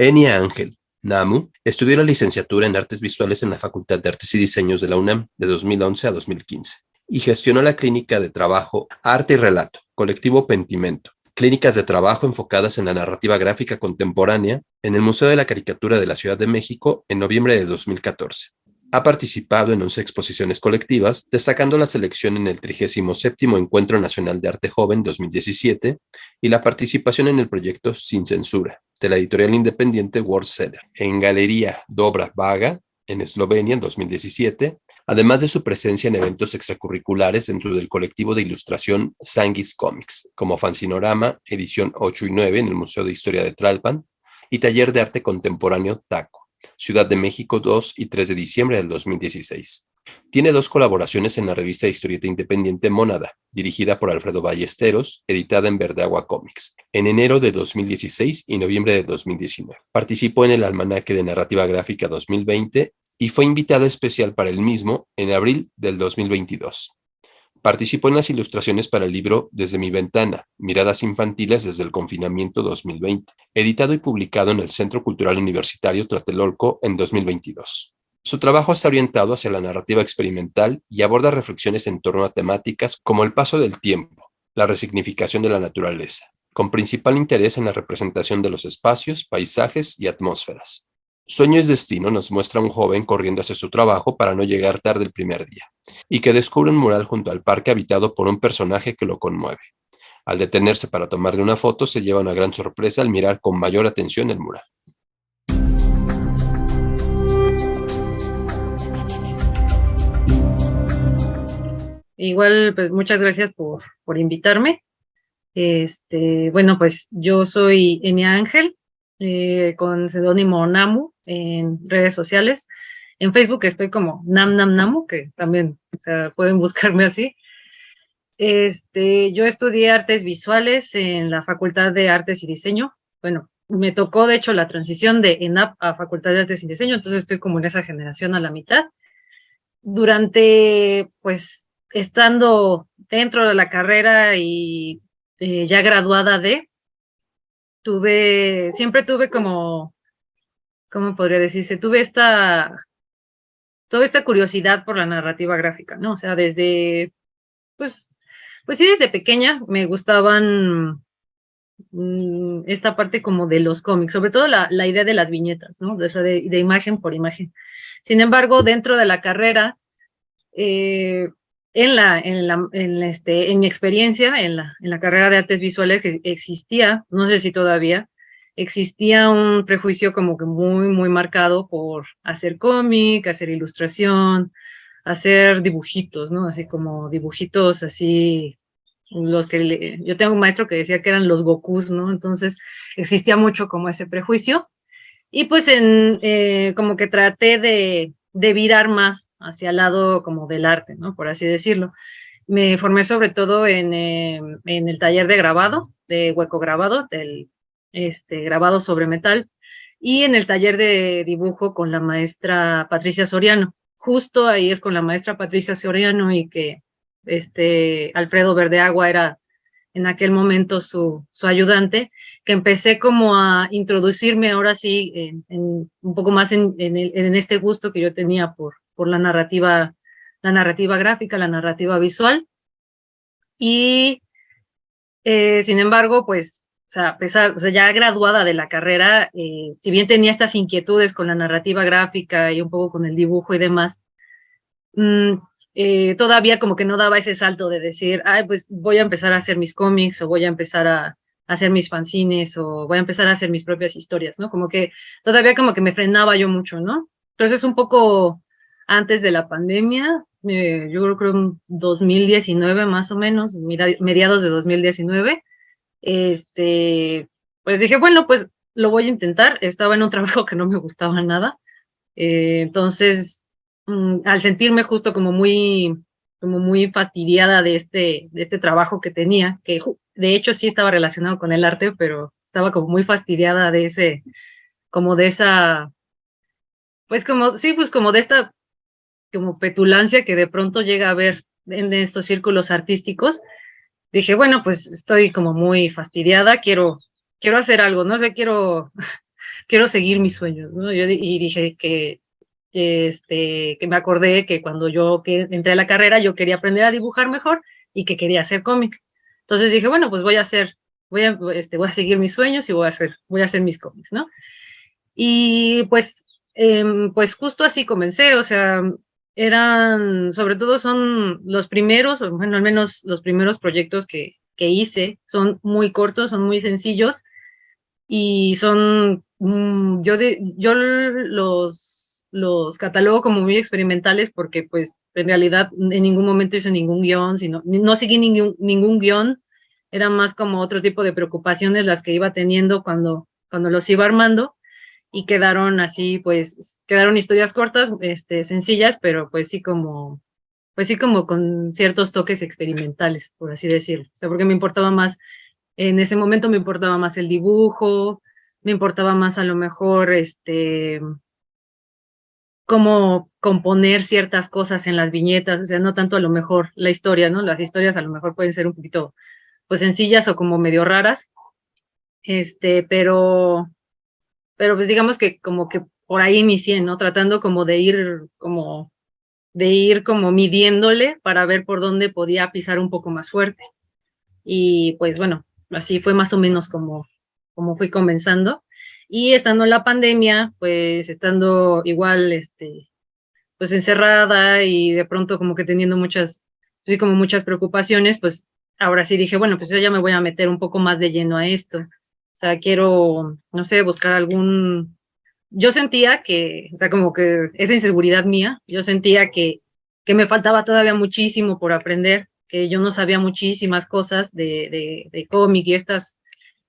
Enia Ángel Namu estudió la licenciatura en Artes Visuales en la Facultad de Artes y Diseños de la UNAM de 2011 a 2015 y gestionó la clínica de trabajo Arte y Relato, colectivo Pentimento, clínicas de trabajo enfocadas en la narrativa gráfica contemporánea en el Museo de la Caricatura de la Ciudad de México en noviembre de 2014. Ha participado en 11 exposiciones colectivas, destacando la selección en el 37º Encuentro Nacional de Arte Joven 2017 y la participación en el proyecto Sin Censura, de la editorial independiente Worldseller, en Galería Dobra Vaga, en Eslovenia en 2017, además de su presencia en eventos extracurriculares dentro del colectivo de ilustración Sanguis Comics, como Fanzinorama, edición 8 y 9 en el Museo de Historia de Tlalpan, y Taller de Arte Contemporáneo TACO, Ciudad de México 2 y 3 de diciembre del 2016. Tiene 2 colaboraciones en la revista de historieta independiente Mónada, dirigida por Alfredo Ballesteros, editada en Verdeagua Comics, en enero de 2016 y noviembre de 2019. Participó en el Almanaque de Narrativa Gráfica 2020 y fue invitada especial para el mismo en abril del 2022. Participó en las ilustraciones para el libro Desde mi ventana, Miradas infantiles desde el confinamiento 2020, editado y publicado en el Centro Cultural Universitario Tlatelolco en 2022. Su trabajo está orientado hacia la narrativa experimental y aborda reflexiones en torno a temáticas como el paso del tiempo, la resignificación de la naturaleza, con principal interés en la representación de los espacios, paisajes y atmósferas. Sueño es destino nos muestra a un joven corriendo hacia su trabajo para no llegar tarde el primer día, y que descubre un mural junto al parque habitado por un personaje que lo conmueve. Al detenerse para tomarle una foto, se lleva una gran sorpresa al mirar con mayor atención el mural. Igual, pues muchas gracias por invitarme. Bueno, pues yo soy Enia Ángel, con seudónimo Namu en redes sociales. En Facebook estoy como Namu, que también, o sea, pueden buscarme así. Yo estudié artes visuales en la Facultad de Artes y Diseño. Bueno, me tocó de hecho la transición de ENAP a Facultad de Artes y Diseño, entonces estoy como en esa generación a la mitad. Durante, pues, estando dentro de la carrera y ya graduada siempre tuve como, ¿cómo podría decirse? Tuve toda esta curiosidad por la narrativa gráfica, ¿no? O sea, pues, pues sí, desde pequeña me gustaban esta parte como de los cómics, sobre todo la idea de las viñetas, ¿no? De imagen por imagen. Sin embargo, dentro de la carrera, eh, en mi experiencia, en la carrera de artes visuales que existía, no sé si todavía, existía un prejuicio como que muy, muy marcado por hacer cómic, hacer ilustración, hacer dibujitos, ¿no? Así como dibujitos así, yo tengo un maestro que decía que eran los Gokus, ¿no? Entonces existía mucho como ese prejuicio. Y pues como que traté de virar más hacia el lado como del arte, ¿no? Por así decirlo. Me formé sobre todo en el taller de grabado, de hueco grabado, del grabado sobre metal, y en el taller de dibujo con la maestra Patricia Soriano. Justo ahí es con la maestra Patricia Soriano y que Alfredo Verdeagua era en aquel momento su ayudante, que empecé como a introducirme ahora sí un poco más en este gusto que yo tenía por la narrativa gráfica, la narrativa visual. Y sin embargo, pues, o sea, ya graduada de la carrera, si bien tenía estas inquietudes con la narrativa gráfica y un poco con el dibujo y demás, todavía como que no daba ese salto de decir, ay, pues voy a empezar a hacer mis cómics o voy a empezar a hacer mis fanzines o voy a empezar a hacer mis propias historias, ¿no? Como que todavía como que me frenaba yo mucho, ¿no? Entonces un poco antes de la pandemia, yo creo en 2019 más o menos, mediados de 2019, pues dije, bueno, pues lo voy a intentar. Estaba en un trabajo que no me gustaba nada, entonces al sentirme justo como muy fastidiada de este trabajo que tenía, que de hecho sí estaba relacionado con el arte, pero estaba como muy fastidiada como de esa, pues como, sí, pues como de esta, como petulancia que de pronto llega a haber en estos círculos artísticos. Dije, bueno, pues estoy como muy fastidiada, quiero hacer algo, no sé, quiero seguir mis sueños, ¿no? Y dije que me acordé que cuando entré a la carrera yo quería aprender a dibujar mejor y que quería hacer cómic. Entonces dije, bueno, pues voy a seguir mis sueños y voy a hacer mis cómics, ¿no? Y pues justo así comencé, o sea, sobre todo son los primeros, o bueno, al menos los primeros proyectos que hice, son muy cortos, son muy sencillos y yo los catalogo como muy experimentales porque pues en realidad en ningún momento hice ningún guión, no seguí ningún guión, era más como otro tipo de preocupaciones las que iba teniendo cuando los iba armando y quedaron así, pues, quedaron historias cortas, sencillas, pero pues sí como con ciertos toques experimentales, por así decirlo. O sea, porque en ese momento me importaba más el dibujo, me importaba más a lo mejor, cómo componer ciertas cosas en las viñetas, o sea, no tanto a lo mejor la historia, ¿no? Las historias a lo mejor pueden ser un poquito, pues, sencillas o como medio raras, este, pero pero pues digamos que como que por ahí inicié, ¿no? Tratando de ir como midiéndole para ver por dónde podía pisar un poco más fuerte. Y pues bueno, así fue más o menos como fui comenzando. Y estando en la pandemia, pues estando igual, pues encerrada y de pronto como que teniendo sí, como muchas preocupaciones, pues ahora sí dije, bueno, pues yo ya me voy a meter un poco más de lleno a esto. O sea, quiero, no sé, buscar yo sentía o sea, como que esa inseguridad mía, yo sentía que me faltaba todavía muchísimo por aprender, que yo no sabía muchísimas cosas de cómic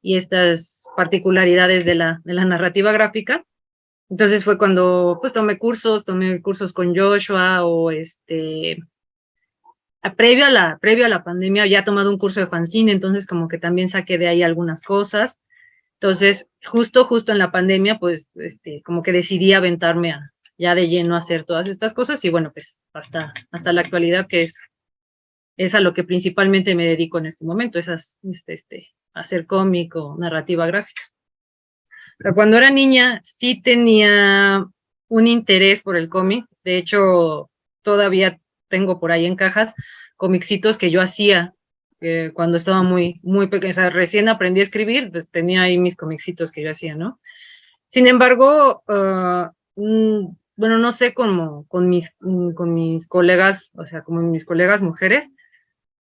y estas particularidades de la narrativa gráfica. Entonces fue cuando pues tomé cursos con Joshua previo a la pandemia había tomado un curso de fanzine, entonces como que también saqué de ahí algunas cosas. Entonces, justo en la pandemia, pues, como que decidí aventarme ya de lleno a hacer todas estas cosas y bueno, pues hasta la actualidad es a lo que principalmente me dedico en este momento, a hacer cómic o narrativa gráfica. O sea, cuando era niña sí tenía un interés por el cómic, de hecho todavía tengo por ahí en cajas comicitos que yo hacía cuando estaba muy pequeña, o sea, recién aprendí a escribir, pues tenía ahí mis comicitos que yo hacía, ¿no? Sin embargo, bueno, no sé, como con mis colegas, o sea, como mis colegas mujeres,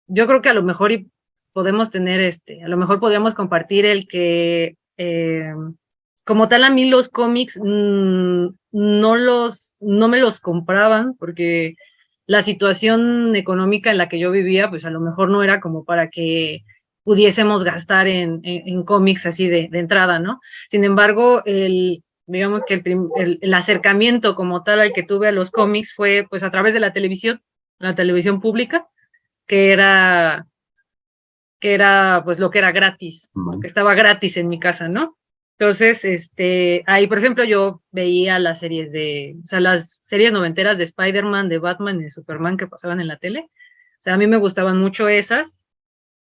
yo creo que a lo mejor podemos tener a lo mejor podríamos compartir el que como tal a mí los cómics no me los compraban porque la situación económica en la que yo vivía, pues a lo mejor no era como para que pudiésemos gastar en cómics así de entrada, ¿no? Sin embargo, digamos que el acercamiento como tal al que tuve a los cómics fue pues a través de la televisión pública, que era, que era pues lo que era gratis, lo que estaba gratis en mi casa, ¿no? Entonces, ahí, por ejemplo, yo veía o sea, las series noventeras de Spider-Man, de Batman y de Superman que pasaban en la tele. O sea, a mí me gustaban mucho esas,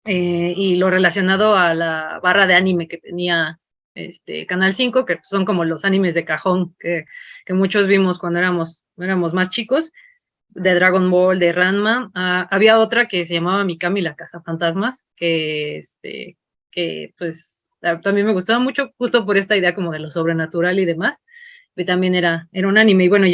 y lo relacionado a la barra de anime que tenía Canal 5, que son como los animes de cajón que muchos vimos cuando éramos más chicos, de Dragon Ball, de Ranma. Había otra que se llamaba Mikami la Cazafantasmas, que pues también me gustaba mucho, justo por esta idea como de lo sobrenatural y demás. Y también era un anime. Y bueno,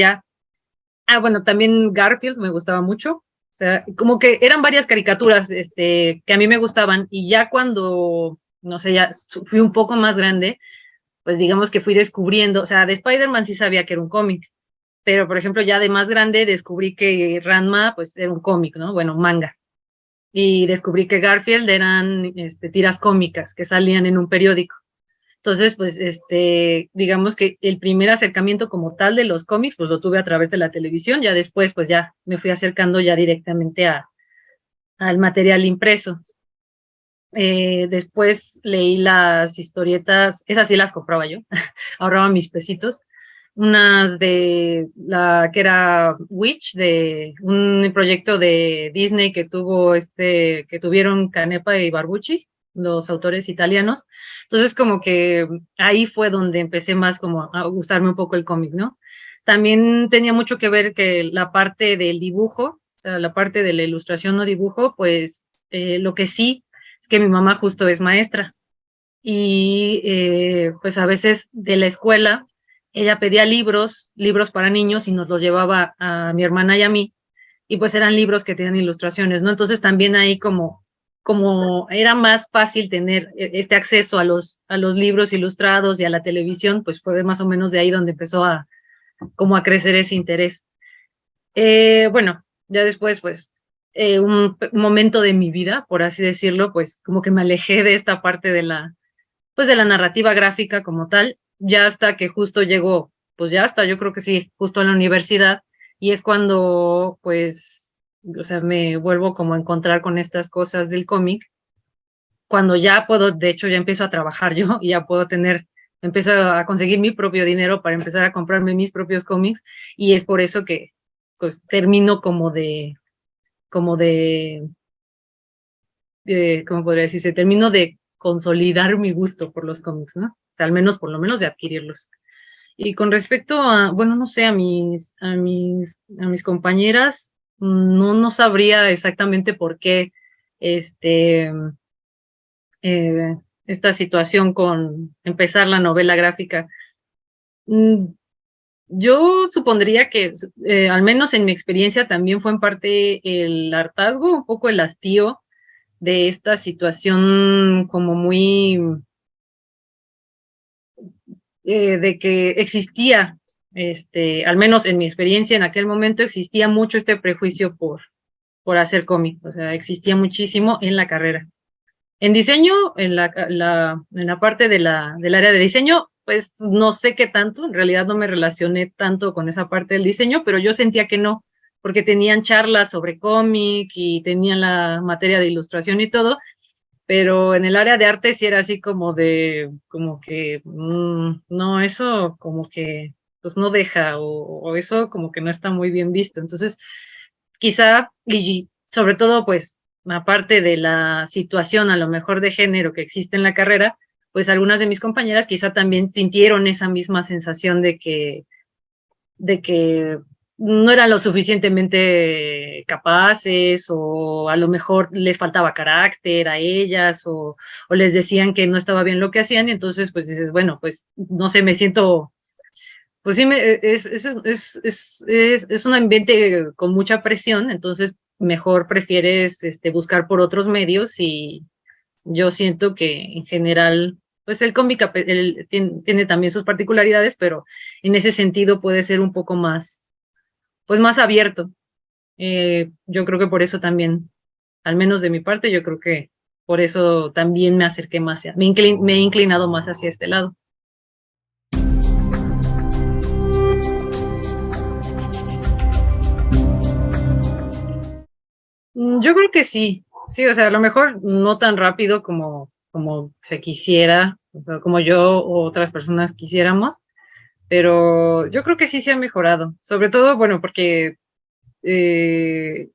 bueno, también Garfield me gustaba mucho. O sea, como que eran varias caricaturas, que a mí me gustaban. Y ya cuando, no sé, ya fui un poco más grande, pues digamos que fui descubriendo, o sea, de Spider-Man sí sabía que era un cómic, pero por ejemplo ya de más grande descubrí que Ranma pues era un cómic, ¿no? Bueno, manga. Y descubrí que Garfield eran tiras cómicas que salían en un periódico. Entonces, pues, digamos que el primer acercamiento como tal de los cómics, pues lo tuve a través de la televisión, ya después, pues ya me fui acercando ya directamente al material impreso. Después leí las historietas, esas sí las compraba yo, ahorraba mis pesitos, unas de la que era Witch, de un proyecto de Disney que tuvieron Canepa y Barbucci, los autores italianos. Entonces como que ahí fue donde empecé más como a gustarme un poco el cómic, ¿no? También tenía mucho que ver que la parte del dibujo, o sea, la parte de la ilustración o dibujo, pues lo que sí es que mi mamá justo es maestra y pues a veces de la escuela ella pedía libros para niños y nos los llevaba a mi hermana y a mí, y pues eran libros que tenían ilustraciones, ¿no? Entonces también ahí como era más fácil tener este acceso a los libros ilustrados y a la televisión, pues fue más o menos de ahí donde empezó como a crecer ese interés. Bueno, ya después, pues, un momento de mi vida, por así decirlo, pues como que me alejé de esta parte pues de la narrativa gráfica como tal, ya hasta que justo llegó, pues ya hasta yo creo que sí, justo a la universidad, y es cuando, pues, o sea, me vuelvo como a encontrar con estas cosas del cómic, cuando ya puedo, de hecho, ya empiezo a trabajar yo y ya puedo empiezo a conseguir mi propio dinero para empezar a comprarme mis propios cómics, y es por eso que, pues, termino como ¿cómo podría decirse? Termino de consolidar mi gusto por los cómics, ¿no? O sea, al menos, por lo menos de adquirirlos. Y con respecto a, bueno, no sé, a mis compañeras, no sabría exactamente por qué este, eh, esta situación con empezar la novela gráfica. Mm, Yo supondría que, al menos en mi experiencia, también fue en parte el hartazgo, un poco el hastío de esta situación como muy, de que existía, al menos en mi experiencia en aquel momento, existía mucho este prejuicio por hacer cómic, o sea, existía muchísimo en la carrera. En diseño, en la parte del área de diseño, pues no sé qué tanto, en realidad no me relacioné tanto con esa parte del diseño, pero yo sentía que no, porque tenían charlas sobre cómic y tenían la materia de ilustración y todo, pero en el área de arte sí era así como que, no, eso como que, pues no deja, o eso como que no está muy bien visto. Entonces, quizá, y sobre todo, pues, aparte de la situación a lo mejor de género que existe en la carrera, pues algunas de mis compañeras quizá también sintieron esa misma sensación de que no eran lo suficientemente capaces, o a lo mejor les faltaba carácter a ellas, o les decían que no estaba bien lo que hacían, y entonces pues dices, bueno, pues no sé, me siento, pues sí, es un ambiente con mucha presión, entonces mejor prefieres buscar por otros medios, y yo siento que en general, pues el cómic tiene también sus particularidades, pero en ese sentido puede ser un poco más, pues más abierto. Yo creo que por eso también, al menos de mi parte, yo creo que por eso también me acerqué más, me he inclinado más hacia este lado. Yo creo que sí, sí, o sea, a lo mejor no tan rápido como se quisiera, o sea, como yo o otras personas quisiéramos, pero yo creo que sí se ha mejorado, sobre todo, bueno, porque, eh,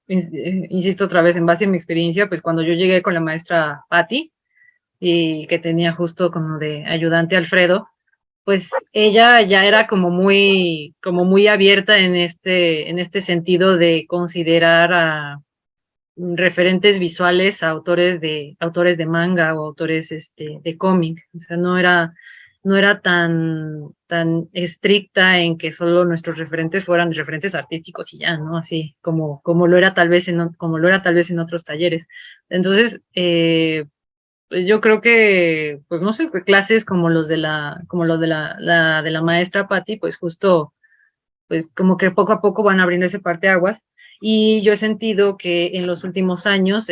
insisto otra vez, en base a mi experiencia, pues cuando yo llegué con la maestra Patti, y que tenía justo como de ayudante Alfredo, pues ella ya era como muy abierta en este sentido de considerar a referentes visuales a autores de manga o autores de cómic. O sea, no era tan estricta en que solo nuestros referentes fueran referentes artísticos y ya, ¿no? Así como lo era tal vez como lo era tal vez en otros talleres. Entonces, pues yo creo que, pues no sé, pues clases como como lo de de la maestra Patti, pues justo, pues como que poco a poco van abriendo ese parteaguas. Y yo he sentido que en los últimos años,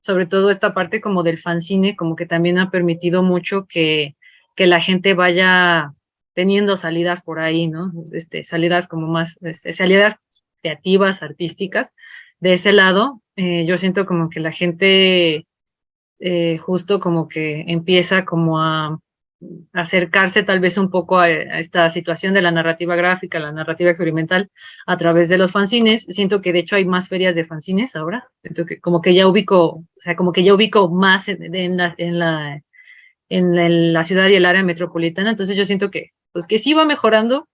sobre todo esta parte como del fanzine, como que también ha permitido mucho que la gente vaya teniendo salidas por ahí, ¿no? Salidas como más, salidas creativas, artísticas. De ese lado, yo siento como que la gente, justo como que empieza como a acercarse tal vez un poco a esta situación de la narrativa gráfica, la narrativa experimental a través de los fanzines. Siento que de hecho hay más ferias de fanzines ahora. Siento que como que ya ubico, o sea, como que ya ubico más en la ciudad y el área metropolitana. Entonces yo siento que, pues que sí va mejorando,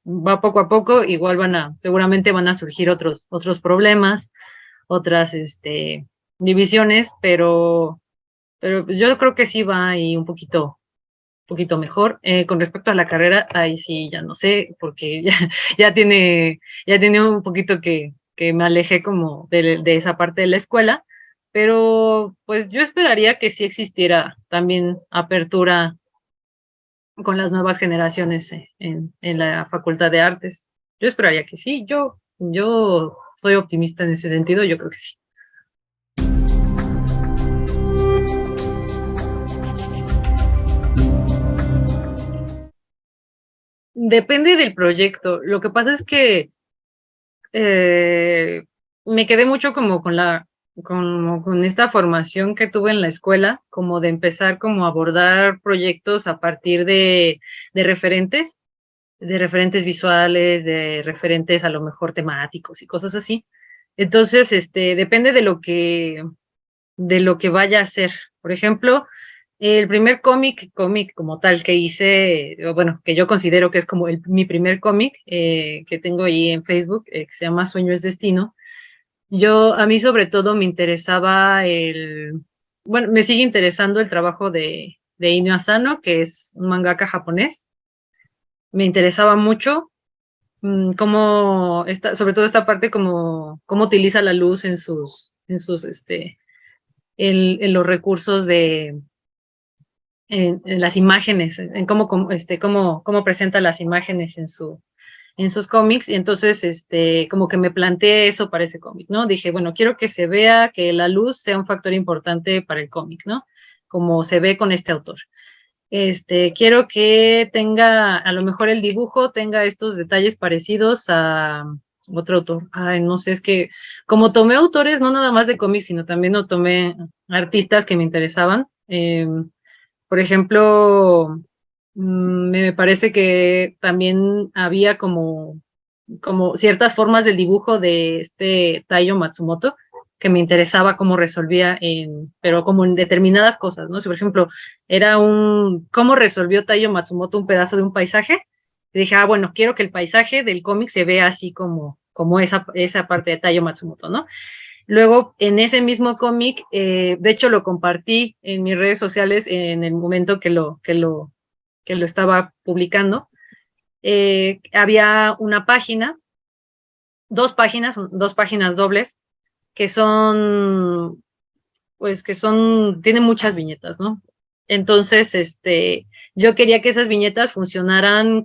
va poco a poco, igual seguramente van a surgir otros problemas, otras, divisiones, pero yo creo que sí va ahí un poquito mejor. Con respecto a la carrera, ahí sí ya no sé, porque ya tiene un poquito que me alejé como de esa parte de la escuela, pero pues yo esperaría que sí existiera también apertura con las nuevas generaciones en la Facultad de Artes. Yo esperaría que sí, yo soy optimista en ese sentido, yo creo que sí. Depende del proyecto. Lo que pasa es que eh, me quedé mucho como con esta formación que tuve en la escuela, como de empezar como a abordar proyectos a partir de referentes visuales, de referentes a lo mejor temáticos y cosas así. Entonces, depende de lo que vaya a hacer. Por ejemplo, el primer cómic como tal que hice, o bueno, que yo considero que es como mi primer cómic que tengo ahí en Facebook, que se llama Sueño es Destino. A mí sobre todo me interesaba bueno, me sigue interesando el trabajo de Inio Asano, que es un mangaka japonés. Me interesaba mucho sobre todo esta parte cómo utiliza la luz en los recursos en las imágenes, en cómo presenta las imágenes en sus cómics, y entonces, como que me planteé eso para ese cómic, ¿no? Dije, bueno, quiero que se vea que la luz sea un factor importante para el cómic, ¿no? Como se ve con este autor. Quiero que tenga, a lo mejor el dibujo tenga estos detalles parecidos a otro autor. Ay, no sé, es que como tomé autores, no nada más de cómics, sino también tomé artistas que me interesaban. Por ejemplo, me parece que también había como ciertas formas del dibujo de Taiyo Matsumoto que me interesaba cómo resolvía pero como en determinadas cosas, ¿no? Si, por ejemplo, cómo resolvió Taiyo Matsumoto un pedazo de un paisaje, y dije, bueno, quiero que el paisaje del cómic se vea así como esa parte de Taiyo Matsumoto, ¿no? Luego, en ese mismo cómic, de hecho lo compartí en mis redes sociales en el momento que lo estaba publicando. Había una página, dos páginas dobles, que tienen muchas viñetas, ¿no? Entonces, yo quería que esas viñetas funcionaran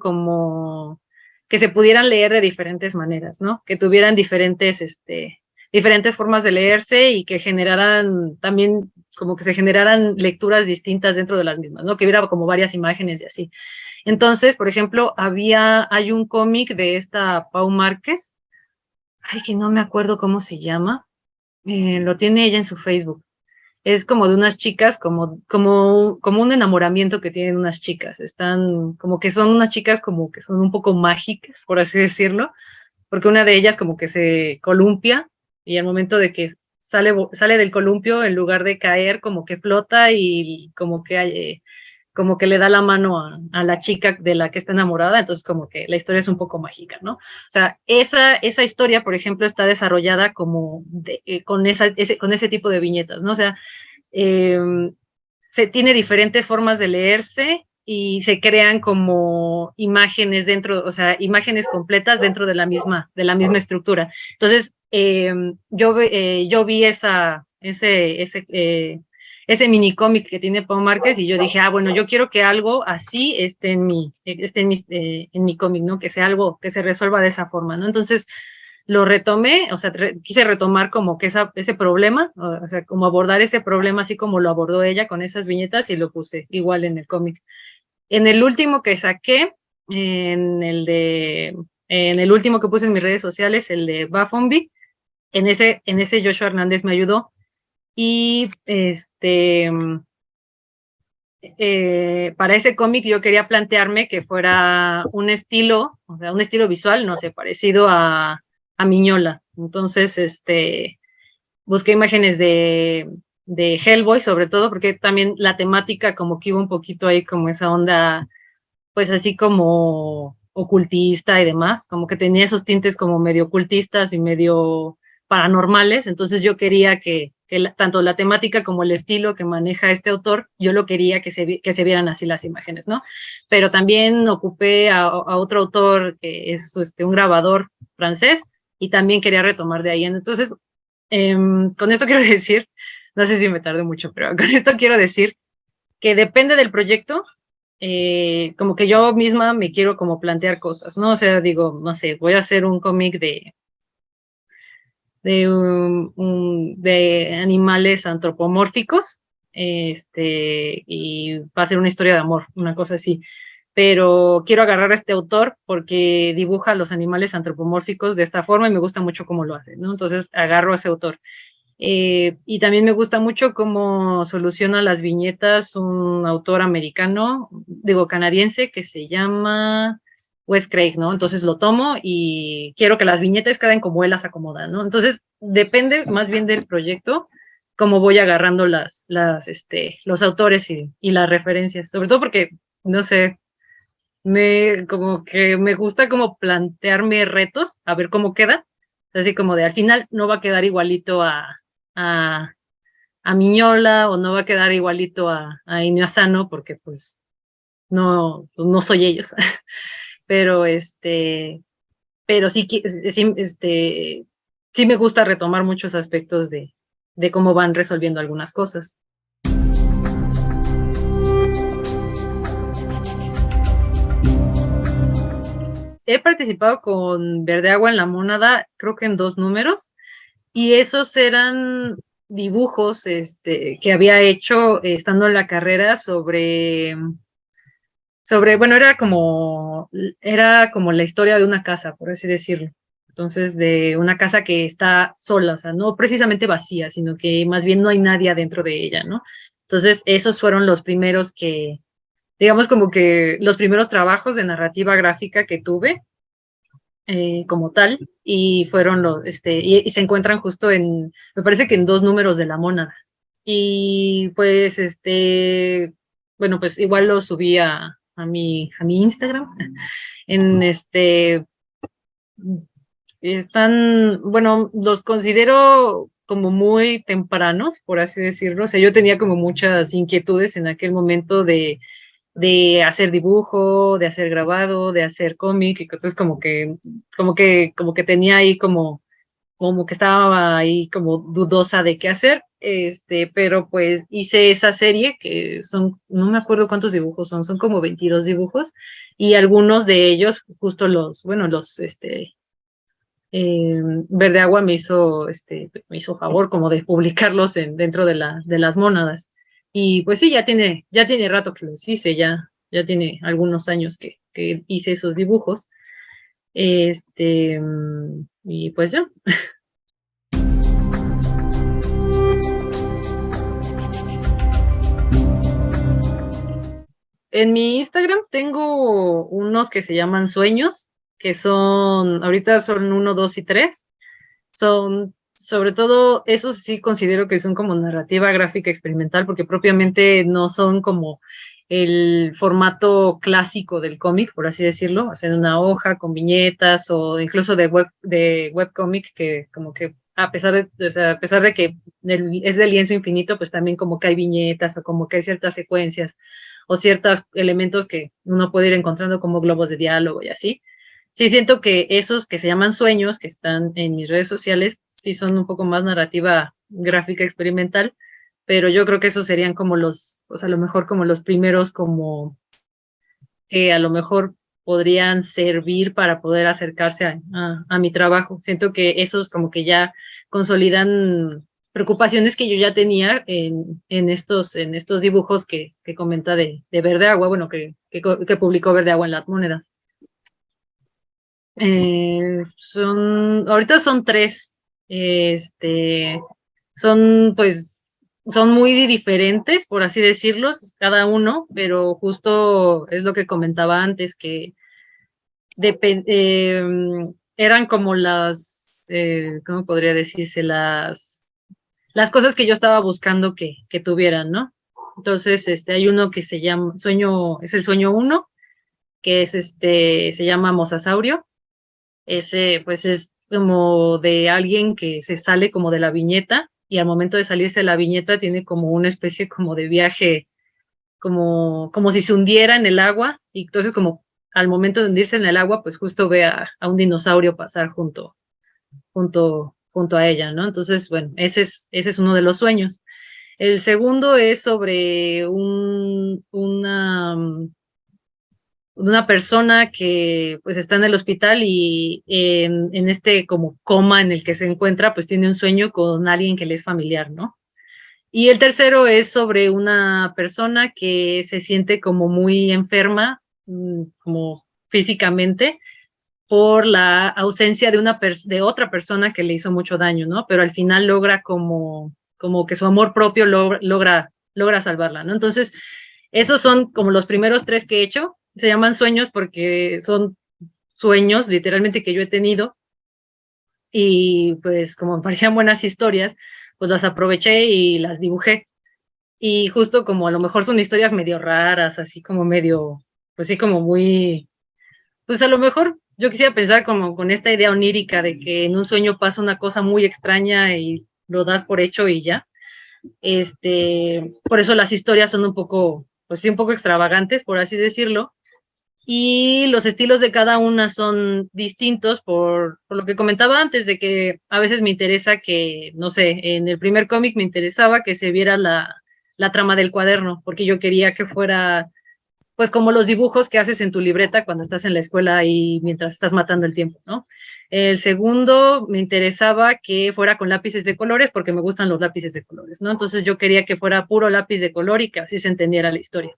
que se pudieran leer de diferentes maneras, ¿no? Que tuvieran diferentes formas de leerse y que generaran también, como que se generaran lecturas distintas dentro de las mismas, ¿no? Que hubiera como varias imágenes y así. Entonces, por ejemplo, hay un cómic de esta Pau Márquez, ay, que no me acuerdo cómo se llama, lo tiene ella en su Facebook. Es como de unas chicas, como un enamoramiento que tienen unas chicas. Están, como que son unas chicas como que son un poco mágicas, por así decirlo, porque una de ellas como que se columpia y al momento de que sale del columpio, en lugar de caer, como que flota y como que le da la mano a la chica de la que está enamorada, entonces como que la historia es un poco mágica, ¿no? O sea, esa historia, por ejemplo, está desarrollada con ese tipo de viñetas, ¿no? O sea, eh, se tiene diferentes formas de leerse y se crean como imágenes dentro, o sea, imágenes completas dentro de la misma estructura. Entonces, yo vi ese mini cómic que tiene Pau Márquez y yo dije, bueno, yo quiero que algo así esté en mi cómic, ¿no? Que sea algo que se resuelva de esa forma, ¿no? Entonces, lo retomé, o sea, quise retomar como que ese problema, o sea, como abordar ese problema así como lo abordó ella con esas viñetas y lo puse igual en el cómic. En el último que saqué, en el último que puse en mis redes sociales, el de Bafombi, en ese Joshua Hernández me ayudó y para ese cómic yo quería plantearme que fuera un estilo, o sea, un estilo visual, no sé, parecido a Miñola. Entonces, busqué imágenes de Hellboy, sobre todo, porque también la temática como que iba un poquito ahí como esa onda, pues así como ocultista y demás, como que tenía esos tintes como medio ocultistas y medio paranormales, entonces yo quería tanto la temática como el estilo que maneja este autor, yo lo quería que se vieran así las imágenes, ¿no? Pero también ocupé a otro autor que es un grabador francés y también quería retomar de ahí. Entonces, con esto quiero decir, no sé si me tardé mucho, pero con esto quiero decir que depende del proyecto, como que yo misma me quiero como plantear cosas, ¿no? O sea, digo, no sé, voy a hacer un cómic de animales antropomórficos, y va a ser una historia de amor, una cosa así. Pero quiero agarrar a este autor porque dibuja a los animales antropomórficos de esta forma y me gusta mucho cómo lo hace, ¿no? Entonces agarro a ese autor. Y también me gusta mucho cómo soluciona las viñetas un autor americano, digo canadiense, que se llama Wes Craig, ¿no? Entonces lo tomo y quiero que las viñetas queden como él las acomoda, ¿no? Entonces depende más bien del proyecto, cómo voy agarrando los autores y las referencias, sobre todo porque, no sé, como que me gusta como plantearme retos, a ver cómo queda, así como de al final no va a quedar igualito a, a Miñola o no va a quedar igualito a Inio Asano porque pues no soy ellos, pero pero sí, sí, sí me gusta retomar muchos aspectos de cómo van resolviendo algunas cosas. He participado con Verde Agua en la Mónada, creo que en 2 números, y esos eran dibujos que había hecho estando en la carrera bueno, era como la historia de una casa, por así decirlo. Entonces, de una casa que está sola, o sea, no precisamente vacía, sino que más bien no hay nadie adentro de ella, ¿no? Entonces, esos fueron los primeros digamos como que los primeros trabajos de narrativa gráfica que tuve como tal, y fueron y se encuentran justo me parece que en 2 números de La Mónada. Y pues, bueno, pues igual lo subí a mi Instagram. En bueno, los considero como muy tempranos, por así decirlo. O sea, yo tenía como muchas inquietudes en aquel momento de hacer dibujo, de hacer grabado, de hacer cómic, y entonces como que tenía ahí como que estaba ahí como dudosa de qué hacer, pero pues hice esa serie que no me acuerdo cuántos dibujos son como 22 dibujos, y algunos de ellos, justo bueno, Verde Agua me hizo favor como de publicarlos dentro de las mónadas. Y pues sí, ya tiene rato que los hice, ya tiene algunos años que hice esos dibujos. Y pues ya. En mi Instagram tengo unos que se llaman sueños, ahorita son 1, 2 y 3. Sobre todo, esos sí considero que son como narrativa gráfica experimental, porque propiamente no son como el formato clásico del cómic, por así decirlo, o sea, en una hoja con viñetas o incluso de webcómic, que como que o sea, a pesar de que es de lienzo infinito, pues también como que hay viñetas o como que hay ciertas secuencias o ciertos elementos que uno puede ir encontrando como globos de diálogo y así. Sí, siento que esos que se llaman sueños, que están en mis redes sociales, sí son un poco más narrativa gráfica experimental, pero yo creo que esos serían como o sea, a lo mejor como los primeros como que a lo mejor podrían servir para poder acercarse a mi trabajo. Siento que esos como que ya consolidan preocupaciones que yo ya tenía en estos dibujos que comenta de Verde Agua, bueno, que publicó Verde Agua en las monedas. Ahorita son 3. Son pues son muy diferentes, por así decirlo, cada uno, pero justo es lo que comentaba antes, que eran como ¿cómo podría decirse? Las cosas que yo estaba buscando que tuvieran, ¿no? Entonces, hay uno que se llama es el sueño uno, que es se llama Mosasaurio. Ese, pues, es como de alguien que se sale como de la viñeta, y al momento de salirse de la viñeta tiene como una especie como de viaje, como si se hundiera en el agua, y entonces como al momento de hundirse en el agua, pues justo ve a un dinosaurio pasar junto a ella, ¿no? Entonces, bueno, ese es uno de los sueños. El segundo es sobre una persona que pues está en el hospital, y en este como coma en el que se encuentra, pues tiene un sueño con alguien que le es familiar, ¿no? Y el tercero es sobre una persona que se siente como muy enferma, como físicamente, por la ausencia de otra persona que le hizo mucho daño, ¿no? Pero al final logra como que su amor propio logra salvarla, ¿no? Entonces, esos son como los primeros tres que he hecho. Se llaman sueños porque son sueños literalmente que yo he tenido, y pues como me parecían buenas historias, pues las aproveché y las dibujé. Y justo como a lo mejor son historias medio raras, así como medio, pues sí, como muy, pues a lo mejor yo quisiera pensar como con esta idea onírica de que en un sueño pasa una cosa muy extraña y lo das por hecho y ya. Por eso las historias son un poco, pues sí, un poco extravagantes, por así decirlo, y los estilos de cada una son distintos por lo que comentaba antes, de que a veces me interesa que, no sé, en el primer cómic me interesaba que se viera la trama del cuaderno, porque yo quería que fuera pues como los dibujos que haces en tu libreta cuando estás en la escuela y mientras estás matando el tiempo, ¿no? El segundo me interesaba que fuera con lápices de colores porque me gustan los lápices de colores, ¿no? Entonces yo quería que fuera puro lápiz de color y que así se entendiera la historia.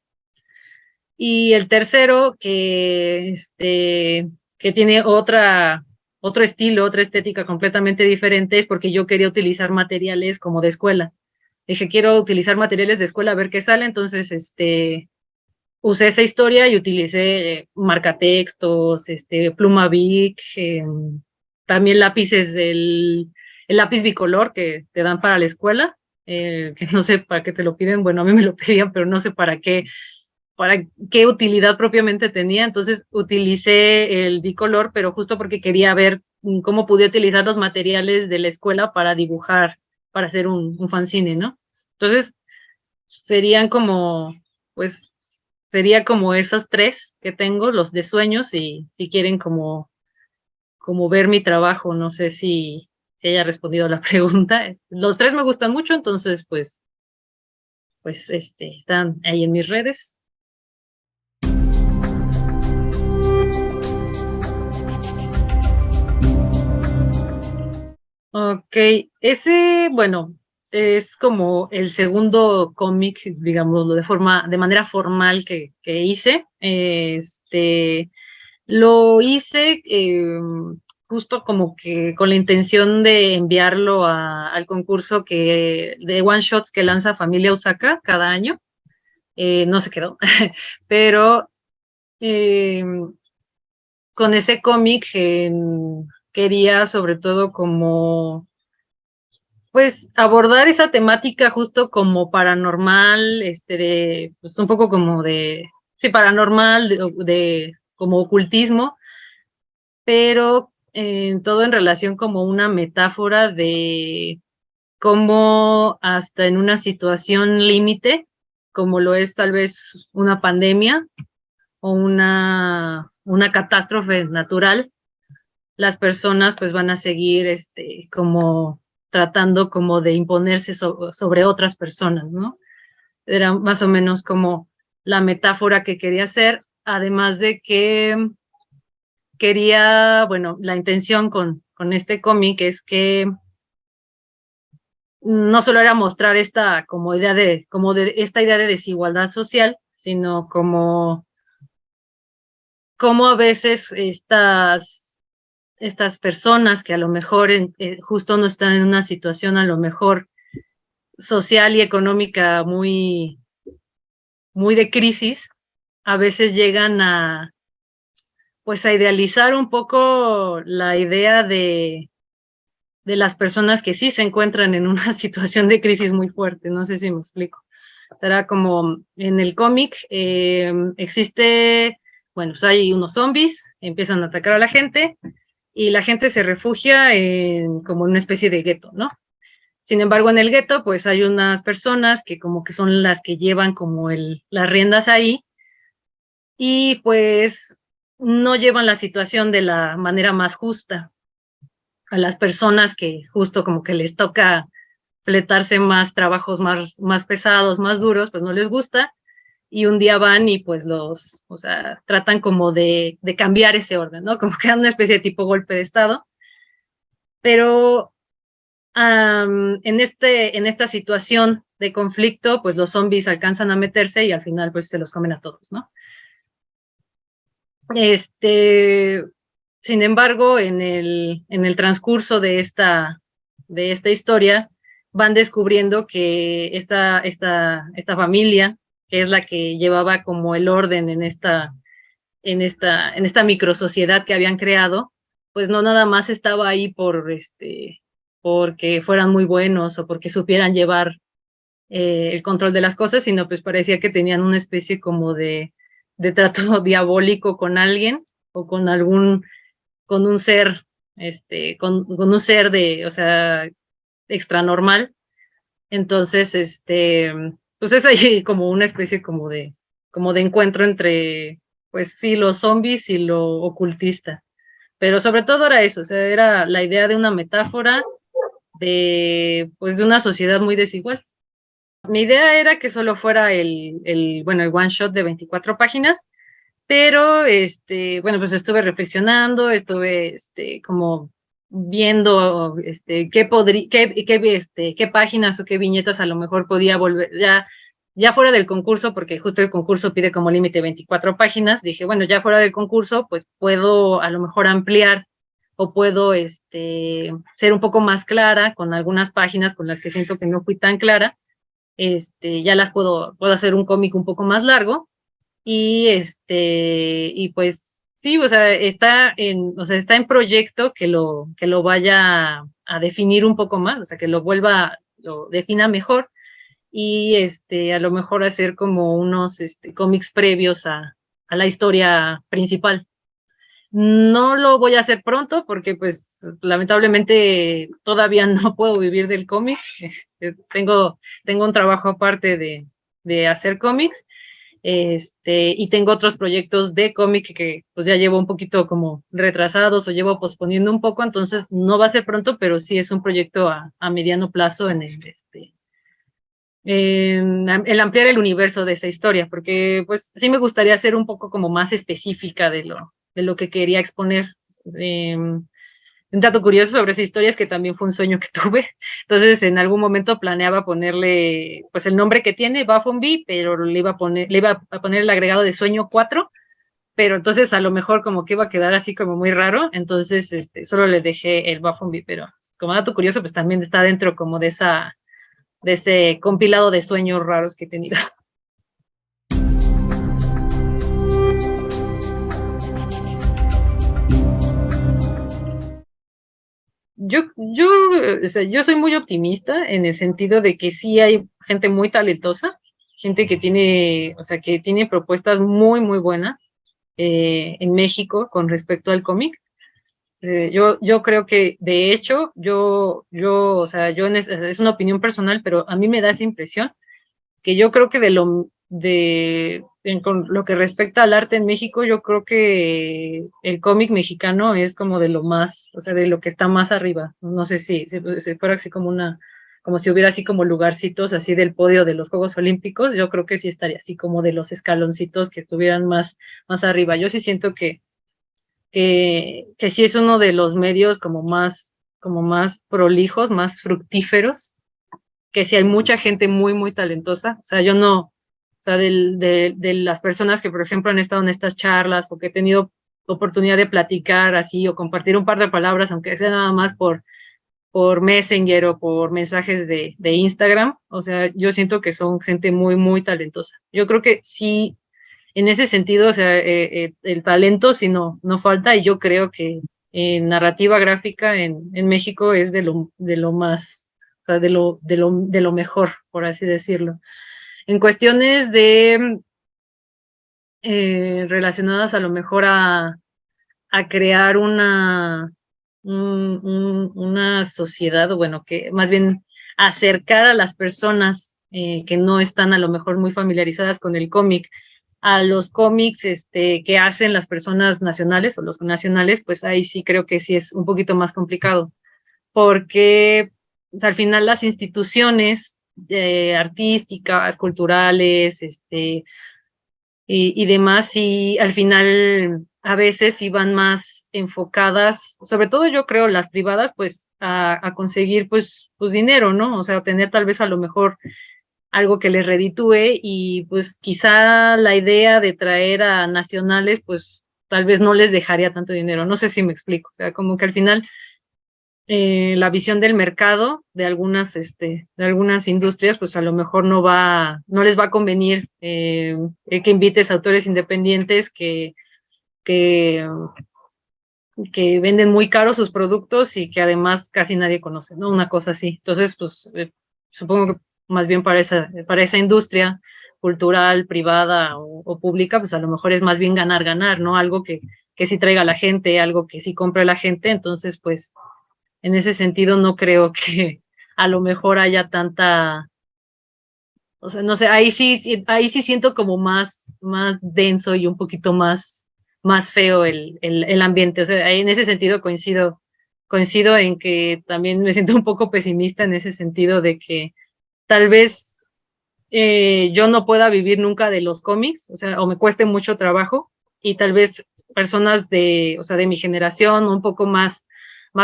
Y el tercero, que tiene otro estilo, otra estética completamente diferente, es porque yo quería utilizar materiales como de escuela. Dije, quiero utilizar materiales de escuela a ver qué sale, entonces usé esa historia y utilicé marcatextos, pluma Bic, también lápices, el lápiz bicolor que te dan para la escuela, que no sé para qué te lo piden, bueno, a mí me lo pedían, pero no sé para qué utilidad propiamente tenía. Entonces utilicé el bicolor, pero justo porque quería ver cómo podía utilizar los materiales de la escuela para dibujar, para hacer un fanzine, ¿no? Entonces serían como, pues, sería como esos tres que tengo, los de sueños, y si quieren como ver mi trabajo, no sé si haya respondido a la pregunta. Los tres me gustan mucho, entonces, pues, están ahí en mis redes. Ok, ese, bueno, es como el segundo cómic, digámoslo, de manera formal que hice. Lo hice justo como que con la intención de enviarlo al concurso de one shots que lanza Familia Osaka cada año. No se quedó, pero eh, con ese cómic quería sobre todo como pues abordar esa temática justo como paranormal, pues un poco como sí, paranormal, como ocultismo, pero todo en relación como una metáfora de cómo hasta en una situación límite, como lo es tal vez una pandemia o una catástrofe natural, las personas pues van a seguir como tratando como de imponerse sobre otras personas, ¿no? Era más o menos como la metáfora que quería hacer, además de que bueno, la intención con este cómic es que no solo era mostrar esta como esta idea de desigualdad social, sino como a veces estas personas que a lo mejor justo no están en una situación a lo mejor social y económica muy, muy de crisis, a veces llegan a, pues a idealizar un poco la idea de las personas que sí se encuentran en una situación de crisis muy fuerte. No sé si me explico. Será como en el cómic existe, bueno, pues hay unos zombies, empiezan a atacar a la gente y la gente se refugia en como una especie de gueto, ¿no? Sin embargo, en el gueto, pues hay unas personas que como que son las que llevan como las riendas ahí y pues no llevan la situación de la manera más justa. A las personas que justo como que les toca fletarse más trabajos más pesados, más duros, pues no les gusta, y un día van y pues o sea, tratan como de cambiar ese orden, ¿no? Como que dan una especie de tipo golpe de estado, pero en esta situación de conflicto, pues los zombies alcanzan a meterse y al final pues se los comen a todos, ¿no? Sin embargo, en el transcurso de esta historia, van descubriendo que esta familia, que es la que llevaba como el orden en esta microsociedad que habían creado, pues no nada más estaba ahí porque fueran muy buenos o porque supieran llevar el control de las cosas, sino pues parecía que tenían una especie como de trato diabólico con alguien o con un ser, con un ser o sea, extra normal. Entonces, pues es ahí como una especie como de encuentro entre, pues sí, los zombies y lo ocultista. Pero sobre todo era eso, o sea, era la idea de una metáfora pues de una sociedad muy desigual. Mi idea era que solo fuera bueno, el one shot de 24 páginas, pero bueno, pues estuve reflexionando, estuve como viendo qué páginas o qué viñetas a lo mejor podía volver, ya fuera del concurso, porque justo el concurso pide como límite 24 páginas, dije, bueno, ya fuera del concurso, pues puedo a lo mejor ampliar o puedo ser un poco más clara con algunas páginas con las que siento que no fui tan clara, ya puedo hacer un cómic un poco más largo y y pues sí, o sea, está en proyecto que lo vaya a definir un poco más, o sea, que lo defina mejor y a lo mejor hacer como unos cómics previos a la historia principal. No lo voy a hacer pronto porque pues lamentablemente todavía no puedo vivir del cómic. Tengo un trabajo aparte de hacer cómics, y tengo otros proyectos de cómic que pues ya llevo un poquito como retrasados o llevo posponiendo un poco, entonces no va a ser pronto, pero sí es un proyecto a mediano plazo en el ampliar el universo de esa historia, porque pues sí me gustaría ser un poco como más específica de lo que quería exponer. Un dato curioso sobre esa historia es que también fue un sueño que tuve. Entonces, en algún momento planeaba ponerle, pues el nombre que tiene, Bumblebee, pero le iba a poner el agregado de sueño 4, pero entonces a lo mejor como que iba a quedar así como muy raro, entonces solo le dejé el Bumblebee, pero como dato curioso, pues también está dentro como de ese compilado de sueños raros que he tenido. Yo, o sea, yo soy muy optimista en el sentido de que sí hay gente muy talentosa, gente que tiene, o sea, que tiene propuestas muy, muy buenas en México con respecto al cómic. Yo creo que, de hecho, o sea, es una opinión personal, pero a mí me da esa impresión que yo creo que con lo que respecta al arte en México, yo creo que el cómic mexicano es como de lo más, o sea, de lo que está más arriba. No sé si fuera así como como si hubiera así como lugarcitos así del podio de los Juegos Olímpicos, yo creo que sí estaría así como de los escaloncitos que estuvieran más arriba. Yo sí siento que sí es uno de los medios como más prolijos, más fructíferos, que sí hay mucha gente muy, muy talentosa. O sea, yo no, o sea, de las personas que, por ejemplo, han estado en estas charlas o que he tenido oportunidad de platicar así o compartir un par de palabras, aunque sea nada más por Messenger o por mensajes de Instagram. O sea, yo siento que son gente muy, muy talentosa. Yo creo que sí, en ese sentido, o sea, el talento sí no falta, y yo creo que en narrativa gráfica en México es de lo más, o sea, de lo mejor, por así decirlo. En cuestiones de relacionadas a lo mejor a crear una sociedad, o bueno, que más bien acercar a las personas que no están a lo mejor muy familiarizadas con el cómic, a los cómics que hacen las personas nacionales o los nacionales, pues ahí sí creo que sí es un poquito más complicado, porque pues, al final las instituciones artísticas, culturales, y demás, y al final a veces iban más enfocadas, sobre todo yo creo las privadas, pues a conseguir pues dinero, ¿no? O sea, tener tal vez a lo mejor algo que les reditúe, y pues quizá la idea de traer a nacionales, pues tal vez no les dejaría tanto dinero, no sé si me explico, o sea, como que al final la visión del mercado de algunas industrias, pues a lo mejor no les va a convenir que invites a autores independientes que, que venden muy caros sus productos y que además casi nadie conoce, ¿no? Una cosa así. Entonces, pues supongo que más bien para esa industria cultural, privada o pública, pues a lo mejor es más bien ganar, ganar, ¿no? Algo que sí traiga a la gente, algo que sí compre la gente. Entonces, pues en ese sentido no creo que a lo mejor haya tanta, o sea, no sé, ahí sí siento como más denso y un poquito más feo el ambiente. O sea, ahí en ese sentido coincido en que también me siento un poco pesimista en ese sentido de que tal vez yo no pueda vivir nunca de los cómics, o sea, o me cueste mucho trabajo, y tal vez personas o sea, de mi generación, un poco más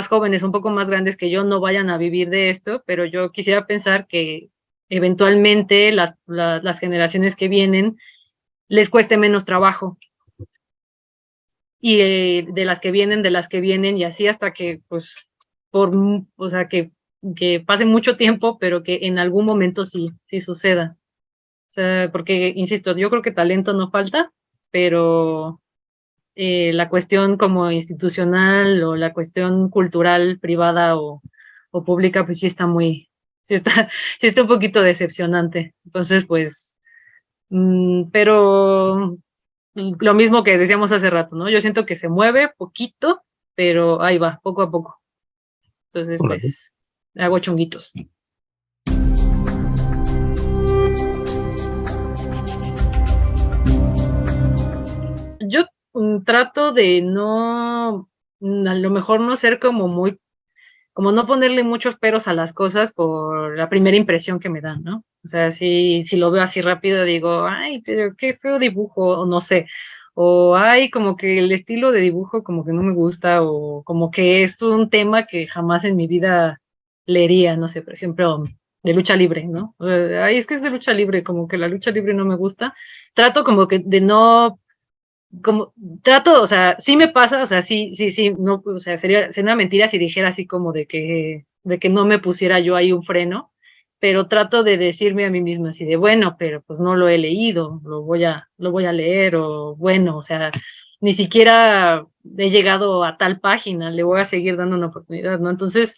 jóvenes, un poco más grandes que yo, no vayan a vivir de esto, pero yo quisiera pensar que eventualmente las generaciones que vienen les cueste menos trabajo, y de las que vienen, y así hasta que, pues, o sea, que pase mucho tiempo, pero que en algún momento sí suceda. O sea, porque, insisto, yo creo que talento no falta, pero la cuestión como institucional o la cuestión cultural, privada o pública, pues sí está, sí está un poquito decepcionante. Entonces, pues, pero lo mismo que decíamos hace rato, ¿no? Yo siento que se mueve poquito, pero ahí va, poco a poco. Entonces, Órale. pues, hago chonguitos. Yo trato de a lo mejor no ser como no ponerle muchos peros a las cosas por la primera impresión que me dan, ¿no? O sea, si lo veo así rápido, digo, ay, pero qué feo dibujo, o no sé, o ay, como que el estilo de dibujo como que no me gusta, o como que es un tema que jamás en mi vida leería, no sé, por ejemplo, de lucha libre, ¿no? Ay, es que es de lucha libre, como que la lucha libre no me gusta. Trato como que de no como trato, o sea, sí me pasa, o sea, sí, no, o sea, sería una mentira si dijera así como de que no me pusiera yo ahí un freno, pero trato de decirme a mí misma así de, bueno, pero pues no lo he leído, lo voy a leer, o bueno, o sea, ni siquiera he llegado a tal página, le voy a seguir dando una oportunidad, ¿no? Entonces,